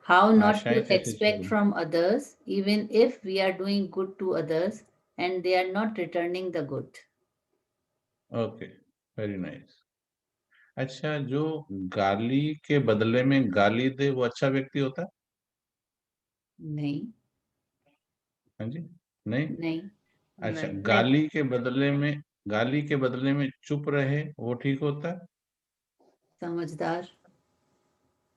हाउ नॉट टू आशाएं कैसे एक्सपेक्ट छोड़ें? From others even if we are doing good to others and they are not returning the good. Okay, very nice. अच्छा, जो गाली के बदले में गाली दे वो अच्छा व्यक्ति होता है? नहीं। हाँ जी, नहीं। नहीं। अच्छा, नहीं। गाली के बदले में चुप रहे वो ठीक होता है? समझदार।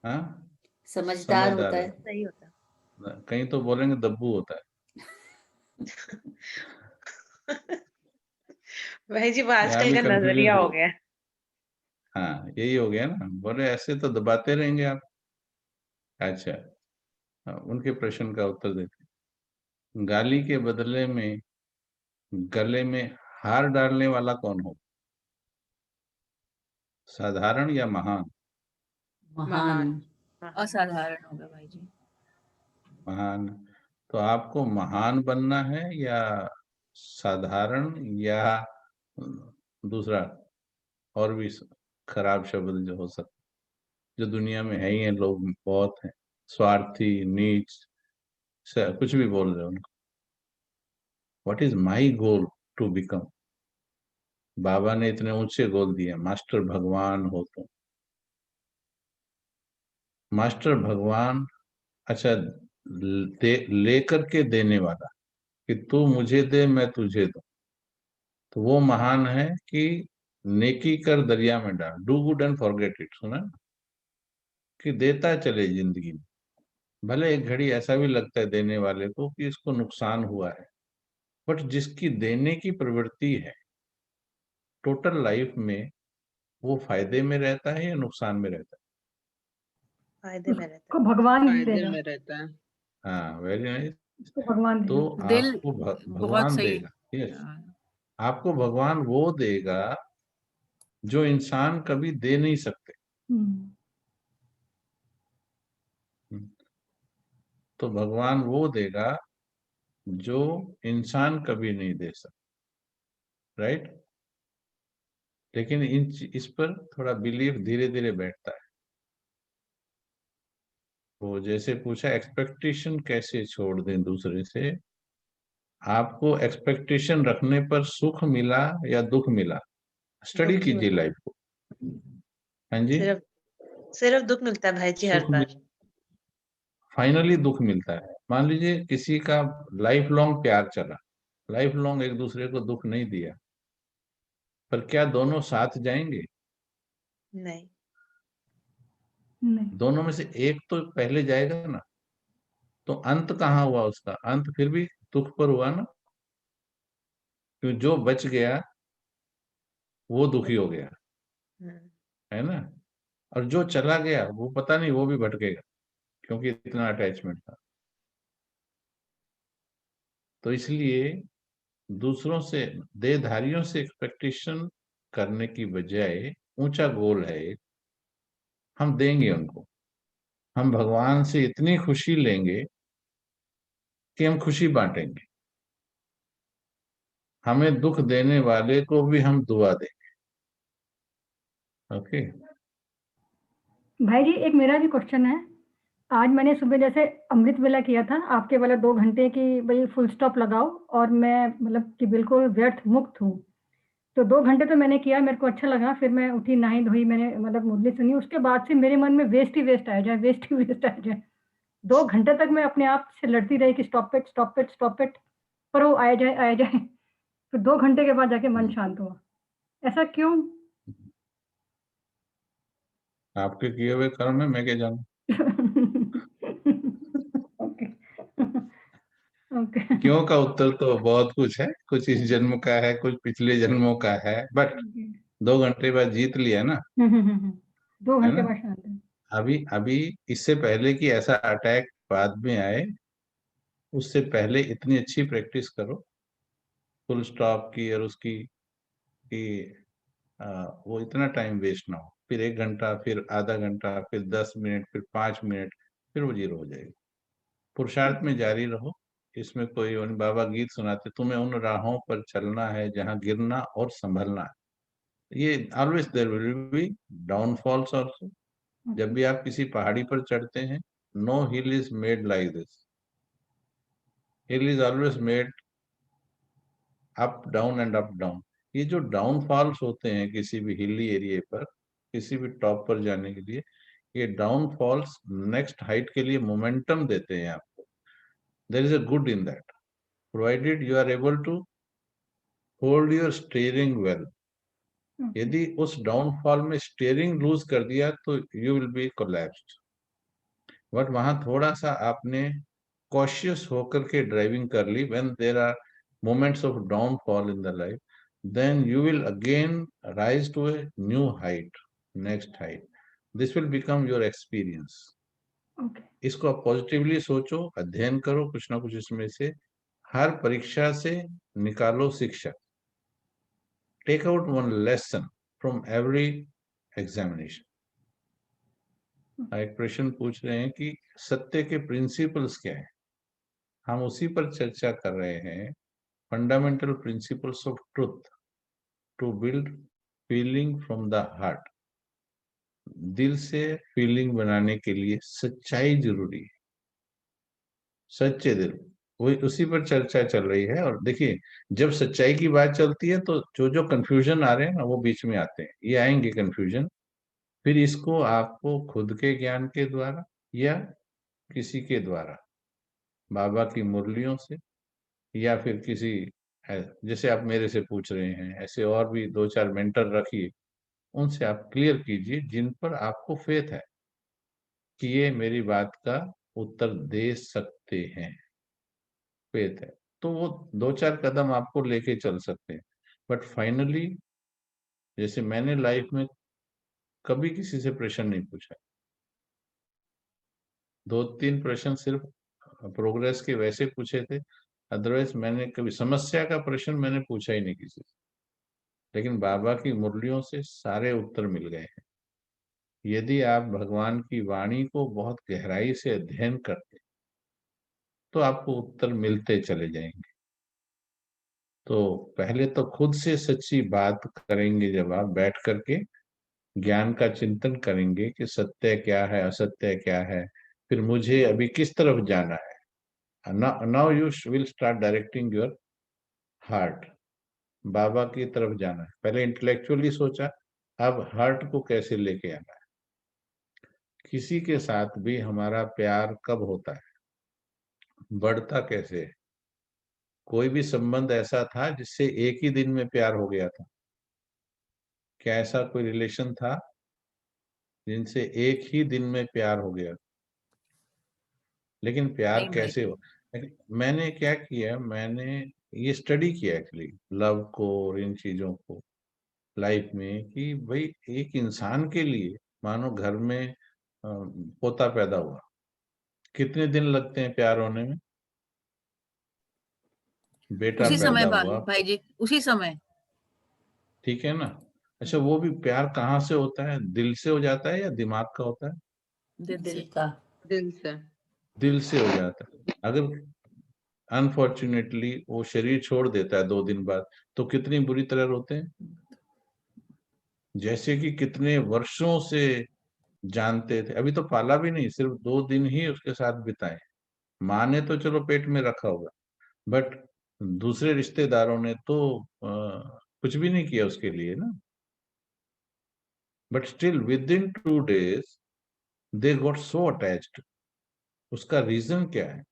हाँ, समझदार समझदार होता है। है। सही होता कहीं तो बोलेंगे दब्बू होता है। भाई जी, वो यहाँ आजकल भी का कंफ्यूजन नजरिया हो हो गया। गया है। हाँ, यही हो गया ना, बोले ऐसे तो दबाते रहेंगे आप। अच्छा, हाँ, उनके प्रश्न का उत्तर देते हैं। गाली के बदले में गले में हार डालने वाला कौन हो? साधारण या महान? महान। महान। महान। असाधारण होगा भाई जी। महान। तो आपको महान बनना है या साधारण, या दूसरा और भी खराब शब्द जो हो सकते, जो दुनिया में है ही है, लोग बहुत हैं, स्वार्थी, नीच, कुछ भी बोल रहे हो उनको। What is my goal to become? बाबा ने इतने ऊंचे गोल दिए, मास्टर भगवान हो तुम। मास्टर भगवान। अच्छा, लेकर के देने वाला, कि तू मुझे दे मैं तुझे दूं, तो वो महान है कि नेकी कर दरिया में डाल, do good and forget it, सुना ना? कि देता चले जिंदगी में, भले एक घड़ी ऐसा भी लगता है देने वाले को कि इसको नुकसान हुआ है, बट जिसकी देने की प्रवृत्ति है, टोटल लाइफ में वो फायदे में रहता है या नुकसान में रहता फायदे में रहता उसको भगवान फायदे देगा। में रहता है। है? हाँ, वेरी नाइस। उसको भगवान तो देगा। दिल आपको बहुत भगवान सही। देगा। यस, हाँ, आपको भगवान वो देगा जो इंसान कभी दे नहीं सकते। हम्म, तो भगवान वो देगा जो इंसान कभी नहीं दे सकता, राइट? लेकिन इस पर थोड़ा बिलीफ धीरे धीरे बैठता है। वो जैसे पूछा, एक्सपेक्टेशन कैसे छोड़ दें दूसरे से। आपको एक्सपेक्टेशन रखने पर सुख मिला या दुख मिला, स्टडी दुख ही कीजिए मिलता है। लाइफ को। हाँ जी, सिर्फ सिर्फ दुख मिलता है भाई जी हर सुख बार। फाइनली दुख मिलता है। मान लीजिए किसी का लाइफ लॉन्ग प्यार चला, लाइफ लॉन्ग एक दूसरे को दुख नहीं दिया, पर क्या दोनों साथ जाएंगे? नहीं। नहीं। दोनों में से एक तो पहले जाएगा ना। तो अंत कहाँ हुआ उसका? अंत फिर भी दुख पर हुआ ना, क्यों? जो बच गया वो दुखी हो गया, हम्म। है ना? और जो चला गया वो पता नहीं, वो भी भटकेगा, क्योंकि इतना अटैचमेंट था। तो इसलिए दूसरों से, देहधारियों से एक्सपेक्टेशन करने की बजाय ऊंचा गोल है एक, हम देंगे उनको। हम भगवान से इतनी खुशी लेंगे कि हम खुशी बांटेंगे। हमें दुख देने वाले को भी हम दुआ देंगे। ओके। भाई जी एक मेरा भी क्वेश्चन है। आज मैंने सुबह जैसे अमृत वेला किया था, आपके वाला 2 घंटे की भाई फुल स्टॉप लगाओ, और मैं मतलब कि बिल्कुल व्यर्थ मुक्त हूँ। तो 2 घंटे तो मैंने किया, मेरे को अच्छा लगा। फिर मैं उठी, नहाई धोई, मैंने मतलब मुरली सुनी। उसके बाद से मेरे मन में वेस्ट ही वेस्ट आ जाए, वेस्ट ही वेस्ट आ जाए। 2 घंटे तक मैं अपने आप से लड़ती रही कि stop it, stop it, stop it, पर वो आया जाए, आया जाए। तो 2 घंटे के बाद जाके मन शांत हुआ। ऐसा क्यों? आपके किए हुए कर्म है, मैं क्या जानूं? ओके। ओके। क्यों का उत्तर तो बहुत कुछ है, कुछ इस जन्म का है, कुछ पिछले जन्मों का है, बट 2 घंटे बाद जीत लिया ना, 2 है घंटे ना? बाद शांत है। अभी अभी इससे पहले कि ऐसा अटैक बाद में आए, उससे पहले इतनी अच्छी प्रैक्टिस करो फुल स्टॉप की, और उसकी कि वो इतना टाइम वेस्ट ना हो। फिर 1 घंटा, फिर आधा घंटा, फिर 10 मिनट, फिर 5 मिनट, फिर वो जीरो हो जाएगी। पुरुषार्थ में जारी रहो। इसमें कोई, उन बाबा गीत सुनाते, तुम्हें उन राहों पर चलना है जहां गिरना और संभलना है। ये always there will be downfalls also. जब भी आप किसी पहाड़ी पर चढ़ते हैं, no hill is made like this. Hill is always made up down and up down. ये जो डाउनफॉल्स होते हैं किसी भी हिली एरिया पर, किसी भी टॉप पर जाने के लिए, ये डाउनफॉल्स नेक्स्ट हाइट के लिए मोमेंटम देते हैं आपको. There is a good in that, provided you are able to hold your steering well. यदि उस डाउनफॉल में स्टीयरिंग लूज कर दिया तो you will be collapsed. But वहां थोड़ा सा आपने कॉशियस होकर के ड्राइविंग कर ली, when there are moments of downfall in the life, then you will again rise to a new height, next height. This will become your experience. Okay. इसको आप पॉजिटिवली सोचो, अध्ययन करो कुछ ना कुछ इसमें से, हर परीक्षा से निकालो शिक्षा. Take out one lesson from every examination. एक प्रश्न पूछ रहे हैं कि सत्य के प्रिंसिपल्स क्या है. हम उसी पर चर्चा कर रहे हैं. Fundamental principles of truth to build feeling from the heart. दिल से फीलिंग बनाने के लिए सच्चाई जरूरी है. सच्चे दिल, वही उसी पर चर्चा चल रही है. और देखिए, जब सच्चाई की बात चलती है तो जो जो कंफ्यूजन आ रहे हैं ना, वो बीच में आते हैं. ये आएंगे कंफ्यूजन, फिर इसको आपको खुद के ज्ञान के द्वारा या किसी के द्वारा, बाबा की मुरलियों से या फिर किसी, जैसे आप मेरे से पूछ रहे हैं, ऐसे और भी 2-4 मेंटर रखिए, उनसे आप क्लियर कीजिए जिन पर आपको फेथ है कि ये मेरी बात का उत्तर दे सकते हैं. फेथ है तो वो 2-4 कदम आपको लेके चल सकते हैं. बट फाइनली, जैसे मैंने लाइफ में कभी किसी से प्रश्न नहीं पूछा, 2-3 प्रश्न सिर्फ प्रोग्रेस के वैसे पूछे थे, अदरवाइज मैंने कभी समस्या का प्रश्न मैंने पूछा ही नहीं किसी से. लेकिन बाबा की मुरलियों से सारे उत्तर मिल गए हैं. यदि आप भगवान की वाणी को बहुत गहराई से अध्ययन करते तो आपको उत्तर मिलते चले जाएंगे. तो पहले तो खुद से सच्ची बात करेंगे, जब आप बैठ करके ज्ञान का चिंतन करेंगे कि सत्य क्या है, असत्य क्या है, फिर मुझे अभी किस तरफ जाना है. Now you will start directing your heart. बाबा की तरफ जाना है. पहले इंटेलेक्चुअली सोचा, अब हार्ट को कैसे लेके आना है. किसी के साथ भी हमारा प्यार कब होता है, बढ़ता कैसे है. कोई भी संबंध ऐसा था जिससे एक ही दिन में प्यार हो गया था? क्या ऐसा कोई रिलेशन था जिनसे एक ही दिन में प्यार हो गया? लेकिन प्यार नहीं भाई. कैसे हो. मैंने क्या किया, मैंने ये स्टडी किया एक्चुअली, लव को और इन चीजों को लाइफ में, कि भाई एक इंसान के लिए, मानो घर में पोता पैदा हुआ, कितने दिन लगते हैं प्यार होने में. बेटा उसी समय पैदा हुआ, भाई जी, उसी समय. ठीक है ना. अच्छा, वो भी प्यार कहाँ से होता है, दिल से हो जाता है या दिमाग का होता है? दिल का. दिल से. दिल से हो जाता है. अगर अनफॉर्चुनेटली वो शरीर छोड़ देता है 2 दिन बाद, तो कितनी बुरी तरह रोते हैं. जैसे कि कितने वर्षों से जानते थे, अभी तो पाला भी नहीं, सिर्फ 2 दिन ही उसके साथ बिताए. माँ ने तो चलो पेट में रखा होगा, बट दूसरे रिश्तेदारों ने तो कुछ भी नहीं किया उसके लिए ना. But still with in 2 days they got so attached. उसका रीजन क्या है?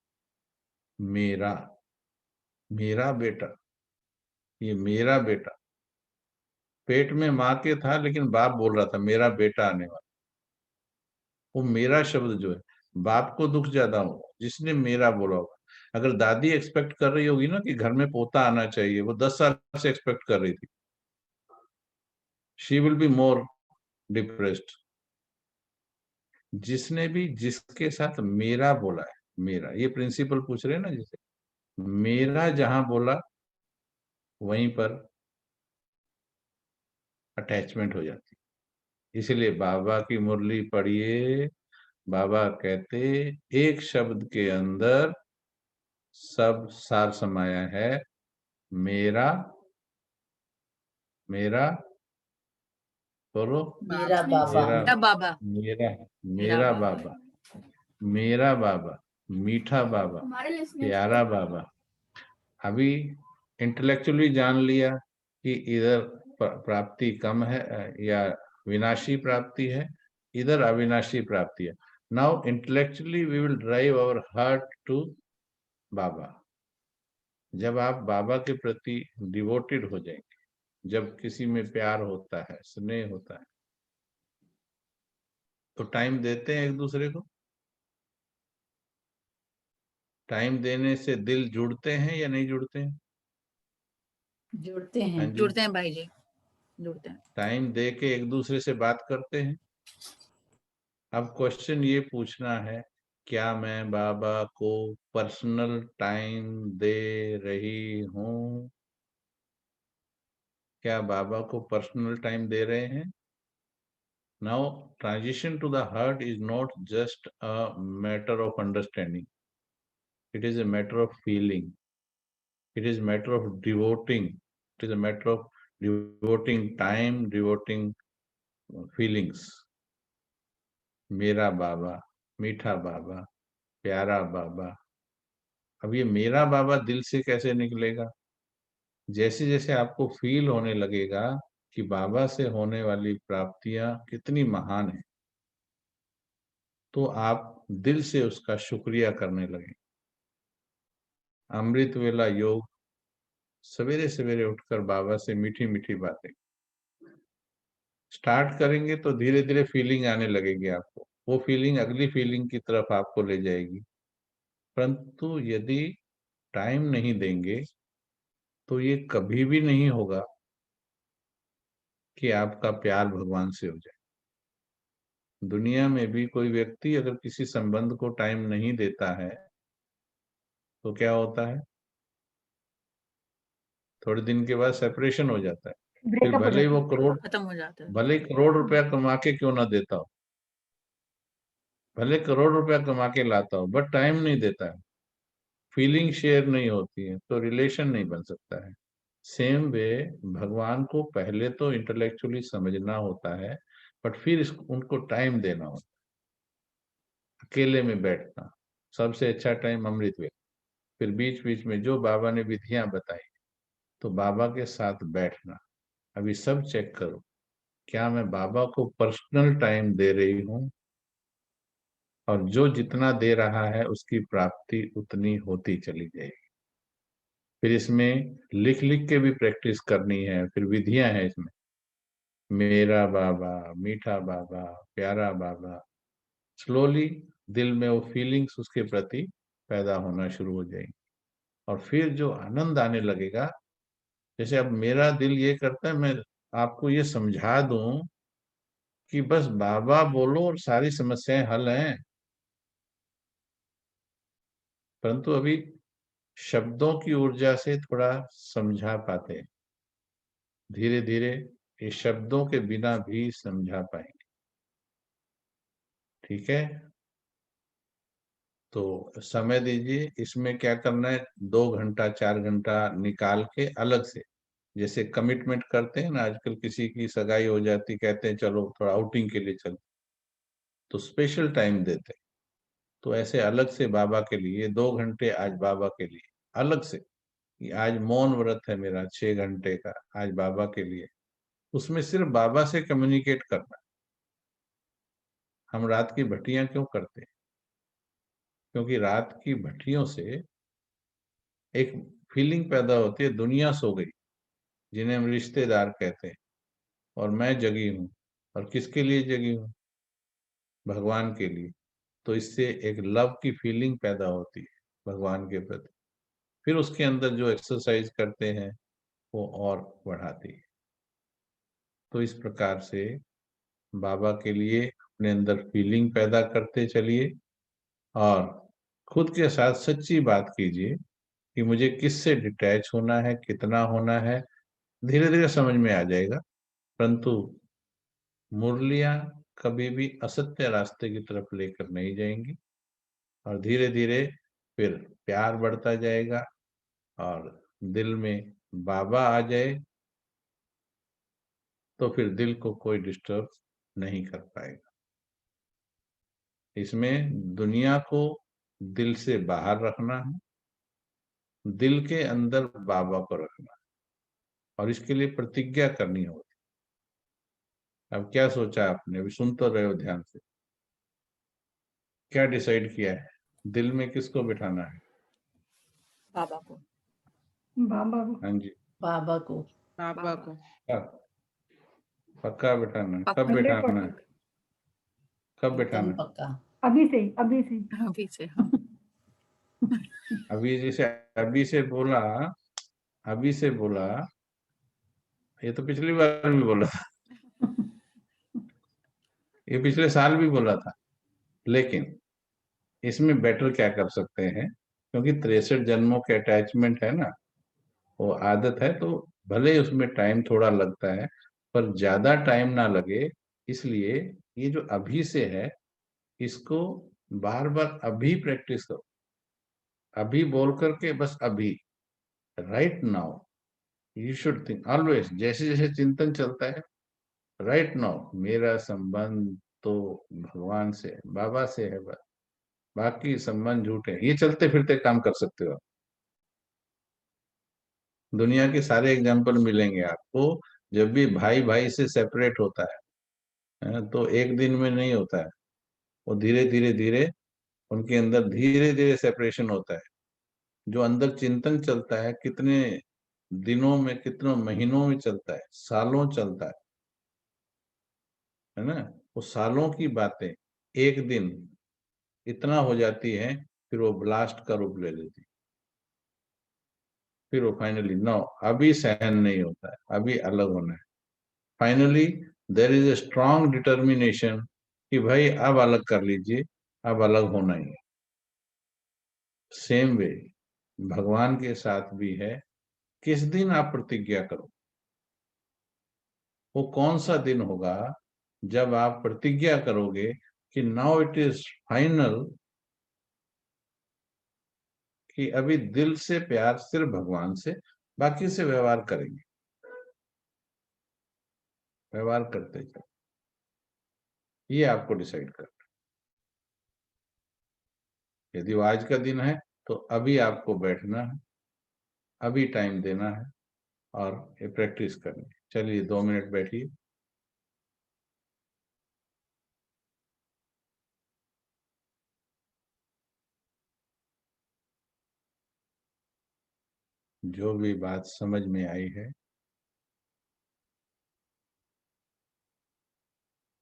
मेरा मेरा बेटा, ये मेरा बेटा. पेट में माँ के था, लेकिन बाप बोल रहा था मेरा बेटा आने वाला. वो मेरा शब्द जो है, बाप को दुख ज्यादा होगा जिसने मेरा बोला होगा. अगर दादी एक्सपेक्ट कर रही होगी ना कि घर में पोता आना चाहिए, वो 10 साल से एक्सपेक्ट कर रही थी, she will be more depressed. जिसने भी जिसके साथ मेरा बोला है, मेरा, ये प्रिंसिपल पूछ रहे हैं ना, जैसे मेरा जहां बोला वहीं पर अटैचमेंट हो जाती. इसलिए बाबा की मुरली पढ़िए. बाबा कहते, एक शब्द के अंदर सब सार समाया है. मेरा, मेरा, बोलो, मेरा बाबा. मेरा, मेरा बाबा. मेरा, मेरा मेरा बाबा. बाबा, मेरा बाबा, मीठा बाबा, प्यारा बाबा. अभी इंटेलेक्चुअली जान लिया कि इधर प्राप्ति कम है या विनाशी प्राप्ति है, इधर अविनाशी प्राप्ति है। Now intellectually we will drive our heart to बाबा। जब आप बाबा के प्रति डिवोटेड हो जाएंगे, जब किसी में प्यार होता है, स्नेह होता है, तो टाइम देते हैं एक दूसरे को। टाइम देने से दिल जुड़ते हैं या नहीं जुड़ते हैं? जुड़ते हाँ हैं। जी। जुड़ते हैं भाई जी, जुड़ते हैं। टाइम दे के एक दूसरे से बात करते हैं। अब क्वेश्चन ये पूछना है, क्या मैं बाबा को पर्सनल टाइम दे रही हूँ? क्या बाबा को पर्सनल टाइम दे रहे हैं? Now transition to the heart is not just a matter of understanding, it is a matter of feeling, it is a matter of devoting, it is a matter of devoting time, devoting feelings. मेरा बाबा, मीठा बाबा, प्यारा बाबा। अब ये मेरा बाबा दिल से कैसे निकलेगा? जैसे जैसे आपको फील होने लगेगा कि बाबा से होने वाली प्राप्तियां कितनी महान है, तो आप दिल से उसका शुक्रिया करने लगे। अमृत वेला योग, सवेरे सवेरे उठकर बाबा से मीठी मीठी बातें स्टार्ट करेंगे तो धीरे धीरे फीलिंग आने लगेगी आपको। वो फीलिंग अगली फीलिंग की तरफ आपको ले जाएगी। परंतु यदि टाइम नहीं देंगे तो ये कभी भी नहीं होगा कि आपका प्यार भगवान से हो जाए। दुनिया में भी कोई व्यक्ति अगर किसी संबंध को टाइम नहीं देता है तो क्या होता है? थोड़े दिन के बाद सेपरेशन हो जाता है। फिर ब्रेकअप हो भले ही जाता वो है। करोड़ खत्म हो जाता है। भले ही करोड़ रुपया कमा के क्यों ना देता हो, भले करोड़ रुपया कमा के लाता हो, बट टाइम नहीं देता है, फीलिंग शेयर नहीं होती है, तो रिलेशन नहीं बन सकता है। सेम वे भगवान को पहले तो इंटेलेक्चुअली समझना होता है, बट फिर उनको टाइम देना होता है। अकेले में बैठना सबसे अच्छा टाइम अमृत वेला। फिर बीच बीच में जो बाबा ने विधियां बताई, तो बाबा के साथ बैठना। अभी सब चेक करो, क्या मैं बाबा को पर्सनल टाइम दे रही हूँ? और जो जितना दे रहा है उसकी प्राप्ति उतनी होती चली जाएगी। फिर इसमें लिख लिख के भी प्रैक्टिस करनी है। फिर विधियां हैं इसमें, मेरा बाबा, मीठा बाबा, प्यारा बाबा। स्लोली दिल में वो फीलिंग्स उसके प्रति पैदा होना शुरू हो जाएंगी। और फिर जो आनंद आने लगेगा, जैसे अब मेरा दिल ये करता है मैं आपको ये समझा दूं कि बस बाबा बोलो और सारी समस्याएं हल हैं। परंतु अभी शब्दों की ऊर्जा से थोड़ा समझा पाते हैं। धीरे धीरे ये शब्दों के बिना भी समझा पाएंगे। ठीक है, तो समय दीजिए। इसमें क्या करना है, 2 घंटा 4 घंटा निकाल के अलग से, जैसे कमिटमेंट करते हैं ना, आजकल किसी की सगाई हो जाती, कहते हैं चलो थोड़ा आउटिंग के लिए चलो, तो स्पेशल टाइम देते हैं। तो ऐसे अलग से बाबा के लिए 2 घंटे आज बाबा के लिए अलग से, कि आज मौन व्रत है मेरा 6 घंटे का आज बाबा के लिए। उसमें सिर्फ बाबा से कम्युनिकेट करना। हम रात की भट्टियां क्यों करते हैं? क्योंकि रात की भट्टियों से एक फीलिंग पैदा होती है, दुनिया सो गई, जिन्हें हम रिश्तेदार कहते हैं, और मैं जगी हूं। और किसके लिए जगी हूं? भगवान के लिए। तो इससे एक लव की फीलिंग पैदा होती है भगवान के प्रति। फिर उसके अंदर जो एक्सरसाइज करते हैं वो और बढ़ाती है। तो इस प्रकार से बाबा के लिए अपने अंदर फीलिंग पैदा करते चलिए, और खुद के साथ सच्ची बात कीजिए कि मुझे किससे डिटैच होना है, कितना होना है। धीरे धीरे समझ में आ जाएगा। परंतु मुरलियां कभी भी असत्य रास्ते की तरफ लेकर नहीं जाएंगी, और धीरे धीरे फिर प्यार बढ़ता जाएगा, और दिल में बाबा आ जाए तो फिर दिल को कोई डिस्टर्ब नहीं कर पाएगा। इसमें दुनिया को दिल से बाहर रखना है, दिल के अंदर बाबा को रखना है, और इसके लिए प्रतिज्ञा करनी होगी। अब क्या सोचा आपने? अभी सुन तो रहे हो ध्यान से। क्या डिसाइड किया है? दिल में किसको बिठाना है? बाबा को। बाबा को। हाँ जी, बाबा को। बाबा को। पक्का बिठाना है। कब 100% बिठाना है? कब एकदम बिठाना है? पक्का। अभी से ही, अभी से ही। अभी से हाँ। अभी जैसे अभी से बोला, अभी से बोला, ये तो पिछली बार भी बोला था, ये पिछले साल भी बोला था। लेकिन इसमें बेटर क्या कर सकते हैं, क्योंकि 63 जन्मों के अटैचमेंट है ना, वो आदत है, तो भले ही उसमें टाइम थोड़ा लगता है पर ज्यादा टाइम ना लगे, इसलिए ये जो अभी से है इसको बार बार अभी प्रैक्टिस करो। अभी बोल करके बस अभी, right now you should think always, जैसे जैसे चिंतन चलता है, राइट नाउ मेरा संबंध तो भगवान से है, बाबा से है, बस बाकी संबंध झूठे हैं। ये चलते फिरते काम कर सकते हो आप। दुनिया के सारे एग्जाम्पल मिलेंगे आपको। जब भी भाई भाई से सेपरेट होता है तो एक दिन में नहीं होता है, वो धीरे धीरे धीरे उनके अंदर धीरे धीरे सेपरेशन होता है। जो अंदर चिंतन चलता है कितने दिनों में, कितनों महीनों में चलता है, सालों चलता है ना। वो सालों की बातें एक दिन इतना हो जाती है, फिर वो ब्लास्ट का रूप ले लेती, फिर वो फाइनली नो, अभी सहन नहीं होता है, अभी अलग होना है। Finally there is a strong determination कि भाई अब अलग कर लीजिए, अब अलग होना ही है। सेम वे भगवान के साथ भी है। किस दिन आप प्रतिज्ञा करो, वो कौन सा दिन होगा जब आप प्रतिज्ञा करोगे कि नाउ इट इज फाइनल, कि अभी दिल से प्यार सिर्फ भगवान से, बाकी से व्यवहार करेंगे, व्यवहार करते जाओ। ये आपको डिसाइड कर, यदि वो आज का दिन है तो अभी आपको बैठना है, अभी टाइम देना है और ये प्रैक्टिस करनी है। चलिए 2 मिनट बैठिए। जो भी बात समझ में आई है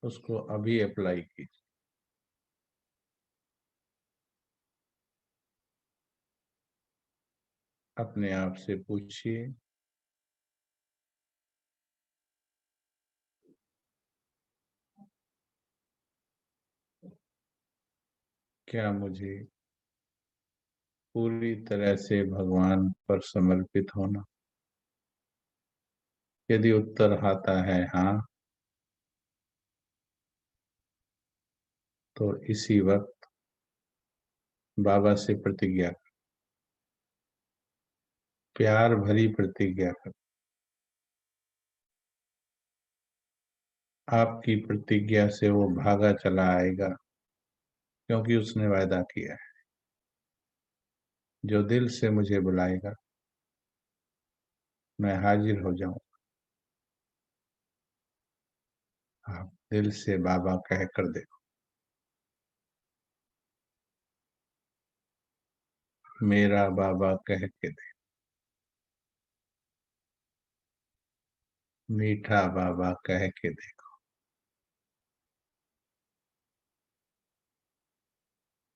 उसको अभी अप्लाई कीजिए। अपने आप से पूछिए, क्या मुझे पूरी तरह से भगवान पर समर्पित होना? यदि उत्तर आता है हाँ, तो इसी वक्त बाबा से प्रतिज्ञा, प्यार भरी प्रतिज्ञा कर। आपकी प्रतिज्ञा से वो भागा चला आएगा, क्योंकि उसने वायदा किया है, जो दिल से मुझे बुलाएगा मैं हाजिर हो जाऊं। आप दिल से बाबा कह कर देखो, मेरा बाबा कह के देखो, मीठा बाबा कह के देखो,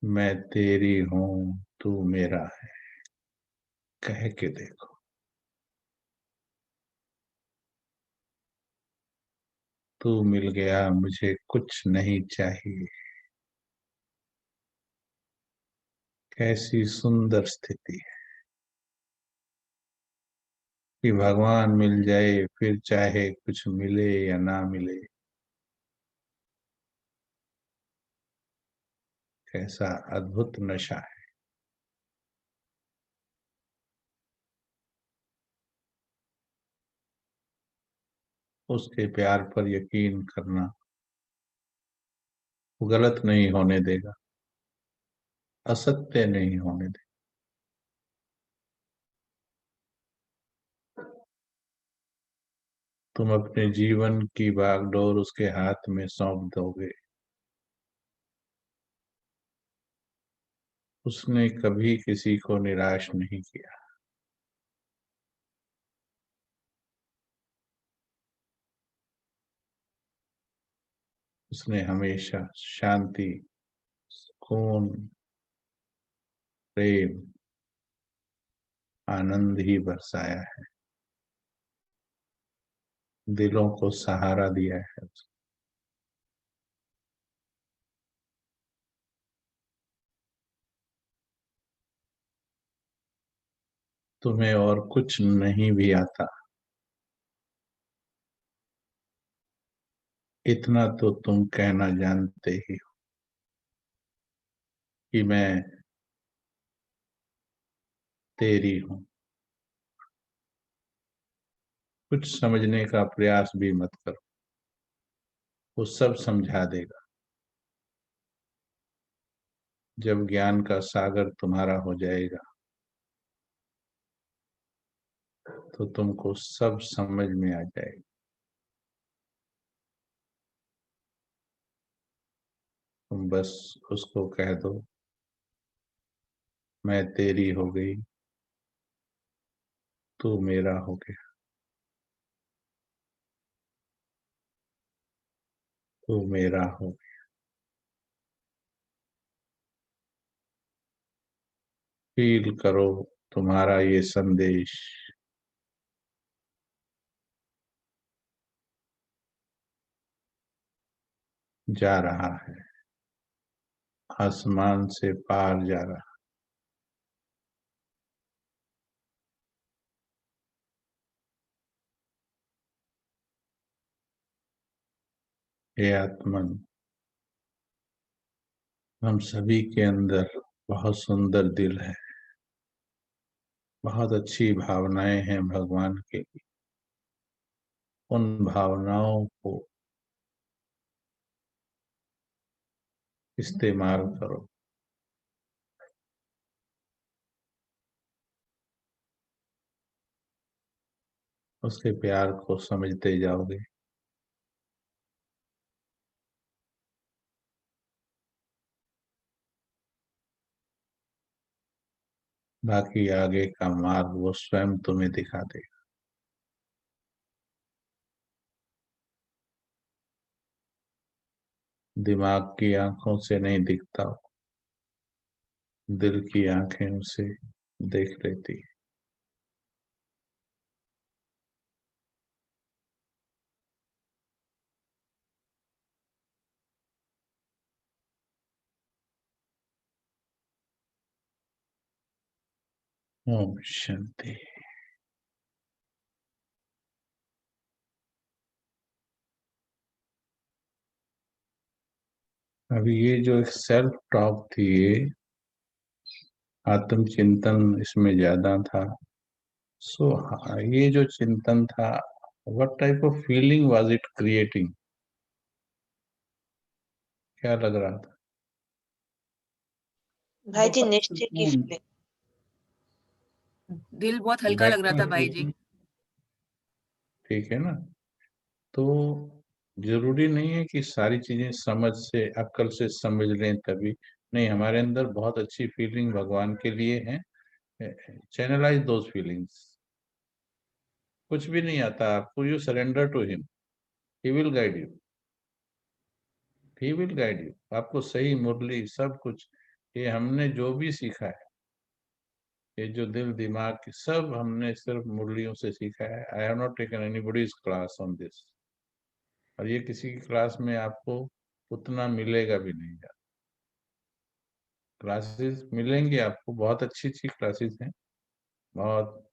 मैं तेरी हूं तू मेरा है, कह के देखो। तू मिल गया मुझे कुछ नहीं चाहिए। कैसी सुंदर स्थिति है कि भगवान मिल जाए, फिर चाहे कुछ मिले या ना मिले। कैसा अद्भुत नशा है। उसके प्यार पर यकीन करना, वो गलत नहीं होने देगा, असत्य नहीं होने देगा। तुम अपने जीवन की बागडोर उसके हाथ में सौंप दोगे। उसने कभी किसी को निराश नहीं किया। उसने हमेशा शांति, सुकून, प्रेम, आनंद ही बरसाया है। दिलों को सहारा दिया है। तुम्हें और कुछ नहीं भी आता, इतना तो तुम कहना जानते ही हो कि मैं तेरी हूं। कुछ समझने का प्रयास भी मत करो, वो सब समझा देगा। जब ज्ञान का सागर तुम्हारा हो जाएगा तो तुमको सब समझ में आ जाएगा। तुम बस उसको कह दो, मैं तेरी हो गई, तू मेरा हो गया, तू मेरा हो गया। फील करो तुम्हारा ये संदेश जा रहा है, आसमान से पार जा रहा। हे आत्मन, हम सभी के अंदर बहुत सुंदर दिल है, बहुत अच्छी भावनाएं हैं भगवान के लिए। उन भावनाओं को इस्तेमाल करो। उसके प्यार को समझते जाओगे। बाकी आगे का मार्ग वो स्वयं तुम्हें दिखा देगा। दिमाग की आंखों से नहीं दिखता, दिल की आंखें उसे देख लेती है। ओम शांति। अभी ये जो एक सेल्फ टॉक थी, ये आत्मचिंतन इसमें ज्यादा था। सो ये जो चिंतन था, what type of feeling was it creating? क्या लग रहा था? भाई जी निश्चय की फीलिंग। दिल बहुत हल्का लग रहा था भाई जी। ठीक है ना? तो जरूरी नहीं है कि सारी चीजें समझ से, अक्ल से समझ लें तभी। नहीं, हमारे अंदर बहुत अच्छी फीलिंग भगवान के लिए है। Channelise those feelings. कुछ भी नहीं आता आपको, you surrender to him, he will guide you, he will guide you. आपको सही मुरली सब कुछ, ये हमने जो भी सीखा है, ये जो दिल दिमाग की सब हमने सिर्फ मुरलियों से सीखा है। I have not taken anybody's class on this. और ये किसी की क्लास में आपको उतना मिलेगा भी नहीं। क्लासेस मिलेंगे आपको, बहुत अच्छी अच्छी क्लासेस हैं, बहुत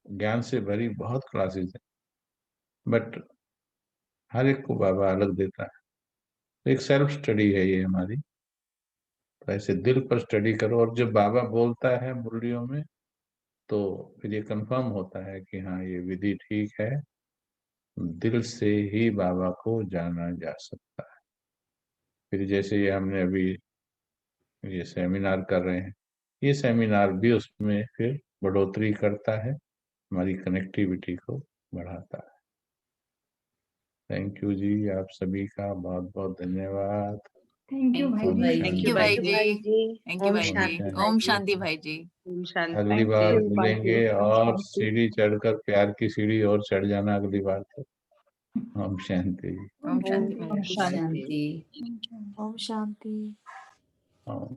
ज्ञान से भरी बहुत क्लासेस हैं, बट हर एक को बाबा अलग देता है। तो एक सेल्फ स्टडी है ये हमारी। तो ऐसे दिल पर स्टडी करो, और जब बाबा बोलता है मुरलियों में तो फिर ये कंफर्म होता है कि हाँ, ये विधि ठीक है। दिल से ही बाबा को जाना जा सकता है। फिर जैसे ये हमने अभी ये सेमिनार कर रहे हैं, ये सेमिनार भी उसमें फिर बढ़ोतरी करता है, हमारी कनेक्टिविटी को बढ़ाता है। थैंक यू जी, आप सभी का बहुत बहुत धन्यवाद। थैंक यू Thank you, भाई जी। भाई थैंक जी। यू भाई जी, जी। थैंक यू ओम भाई जी, शांति ओम भाई शांति जी। भाई जी। ओम शांति। अगली Thank बार you, मिलेंगे Bhaji. और Shanti. सीढ़ी चढ़कर प्यार की सीढ़ी और चढ़ जाना अगली बार तो। ओम शांति। ओम शांति भाई Om जी। Shanti. शांति। Om Shanti. ओम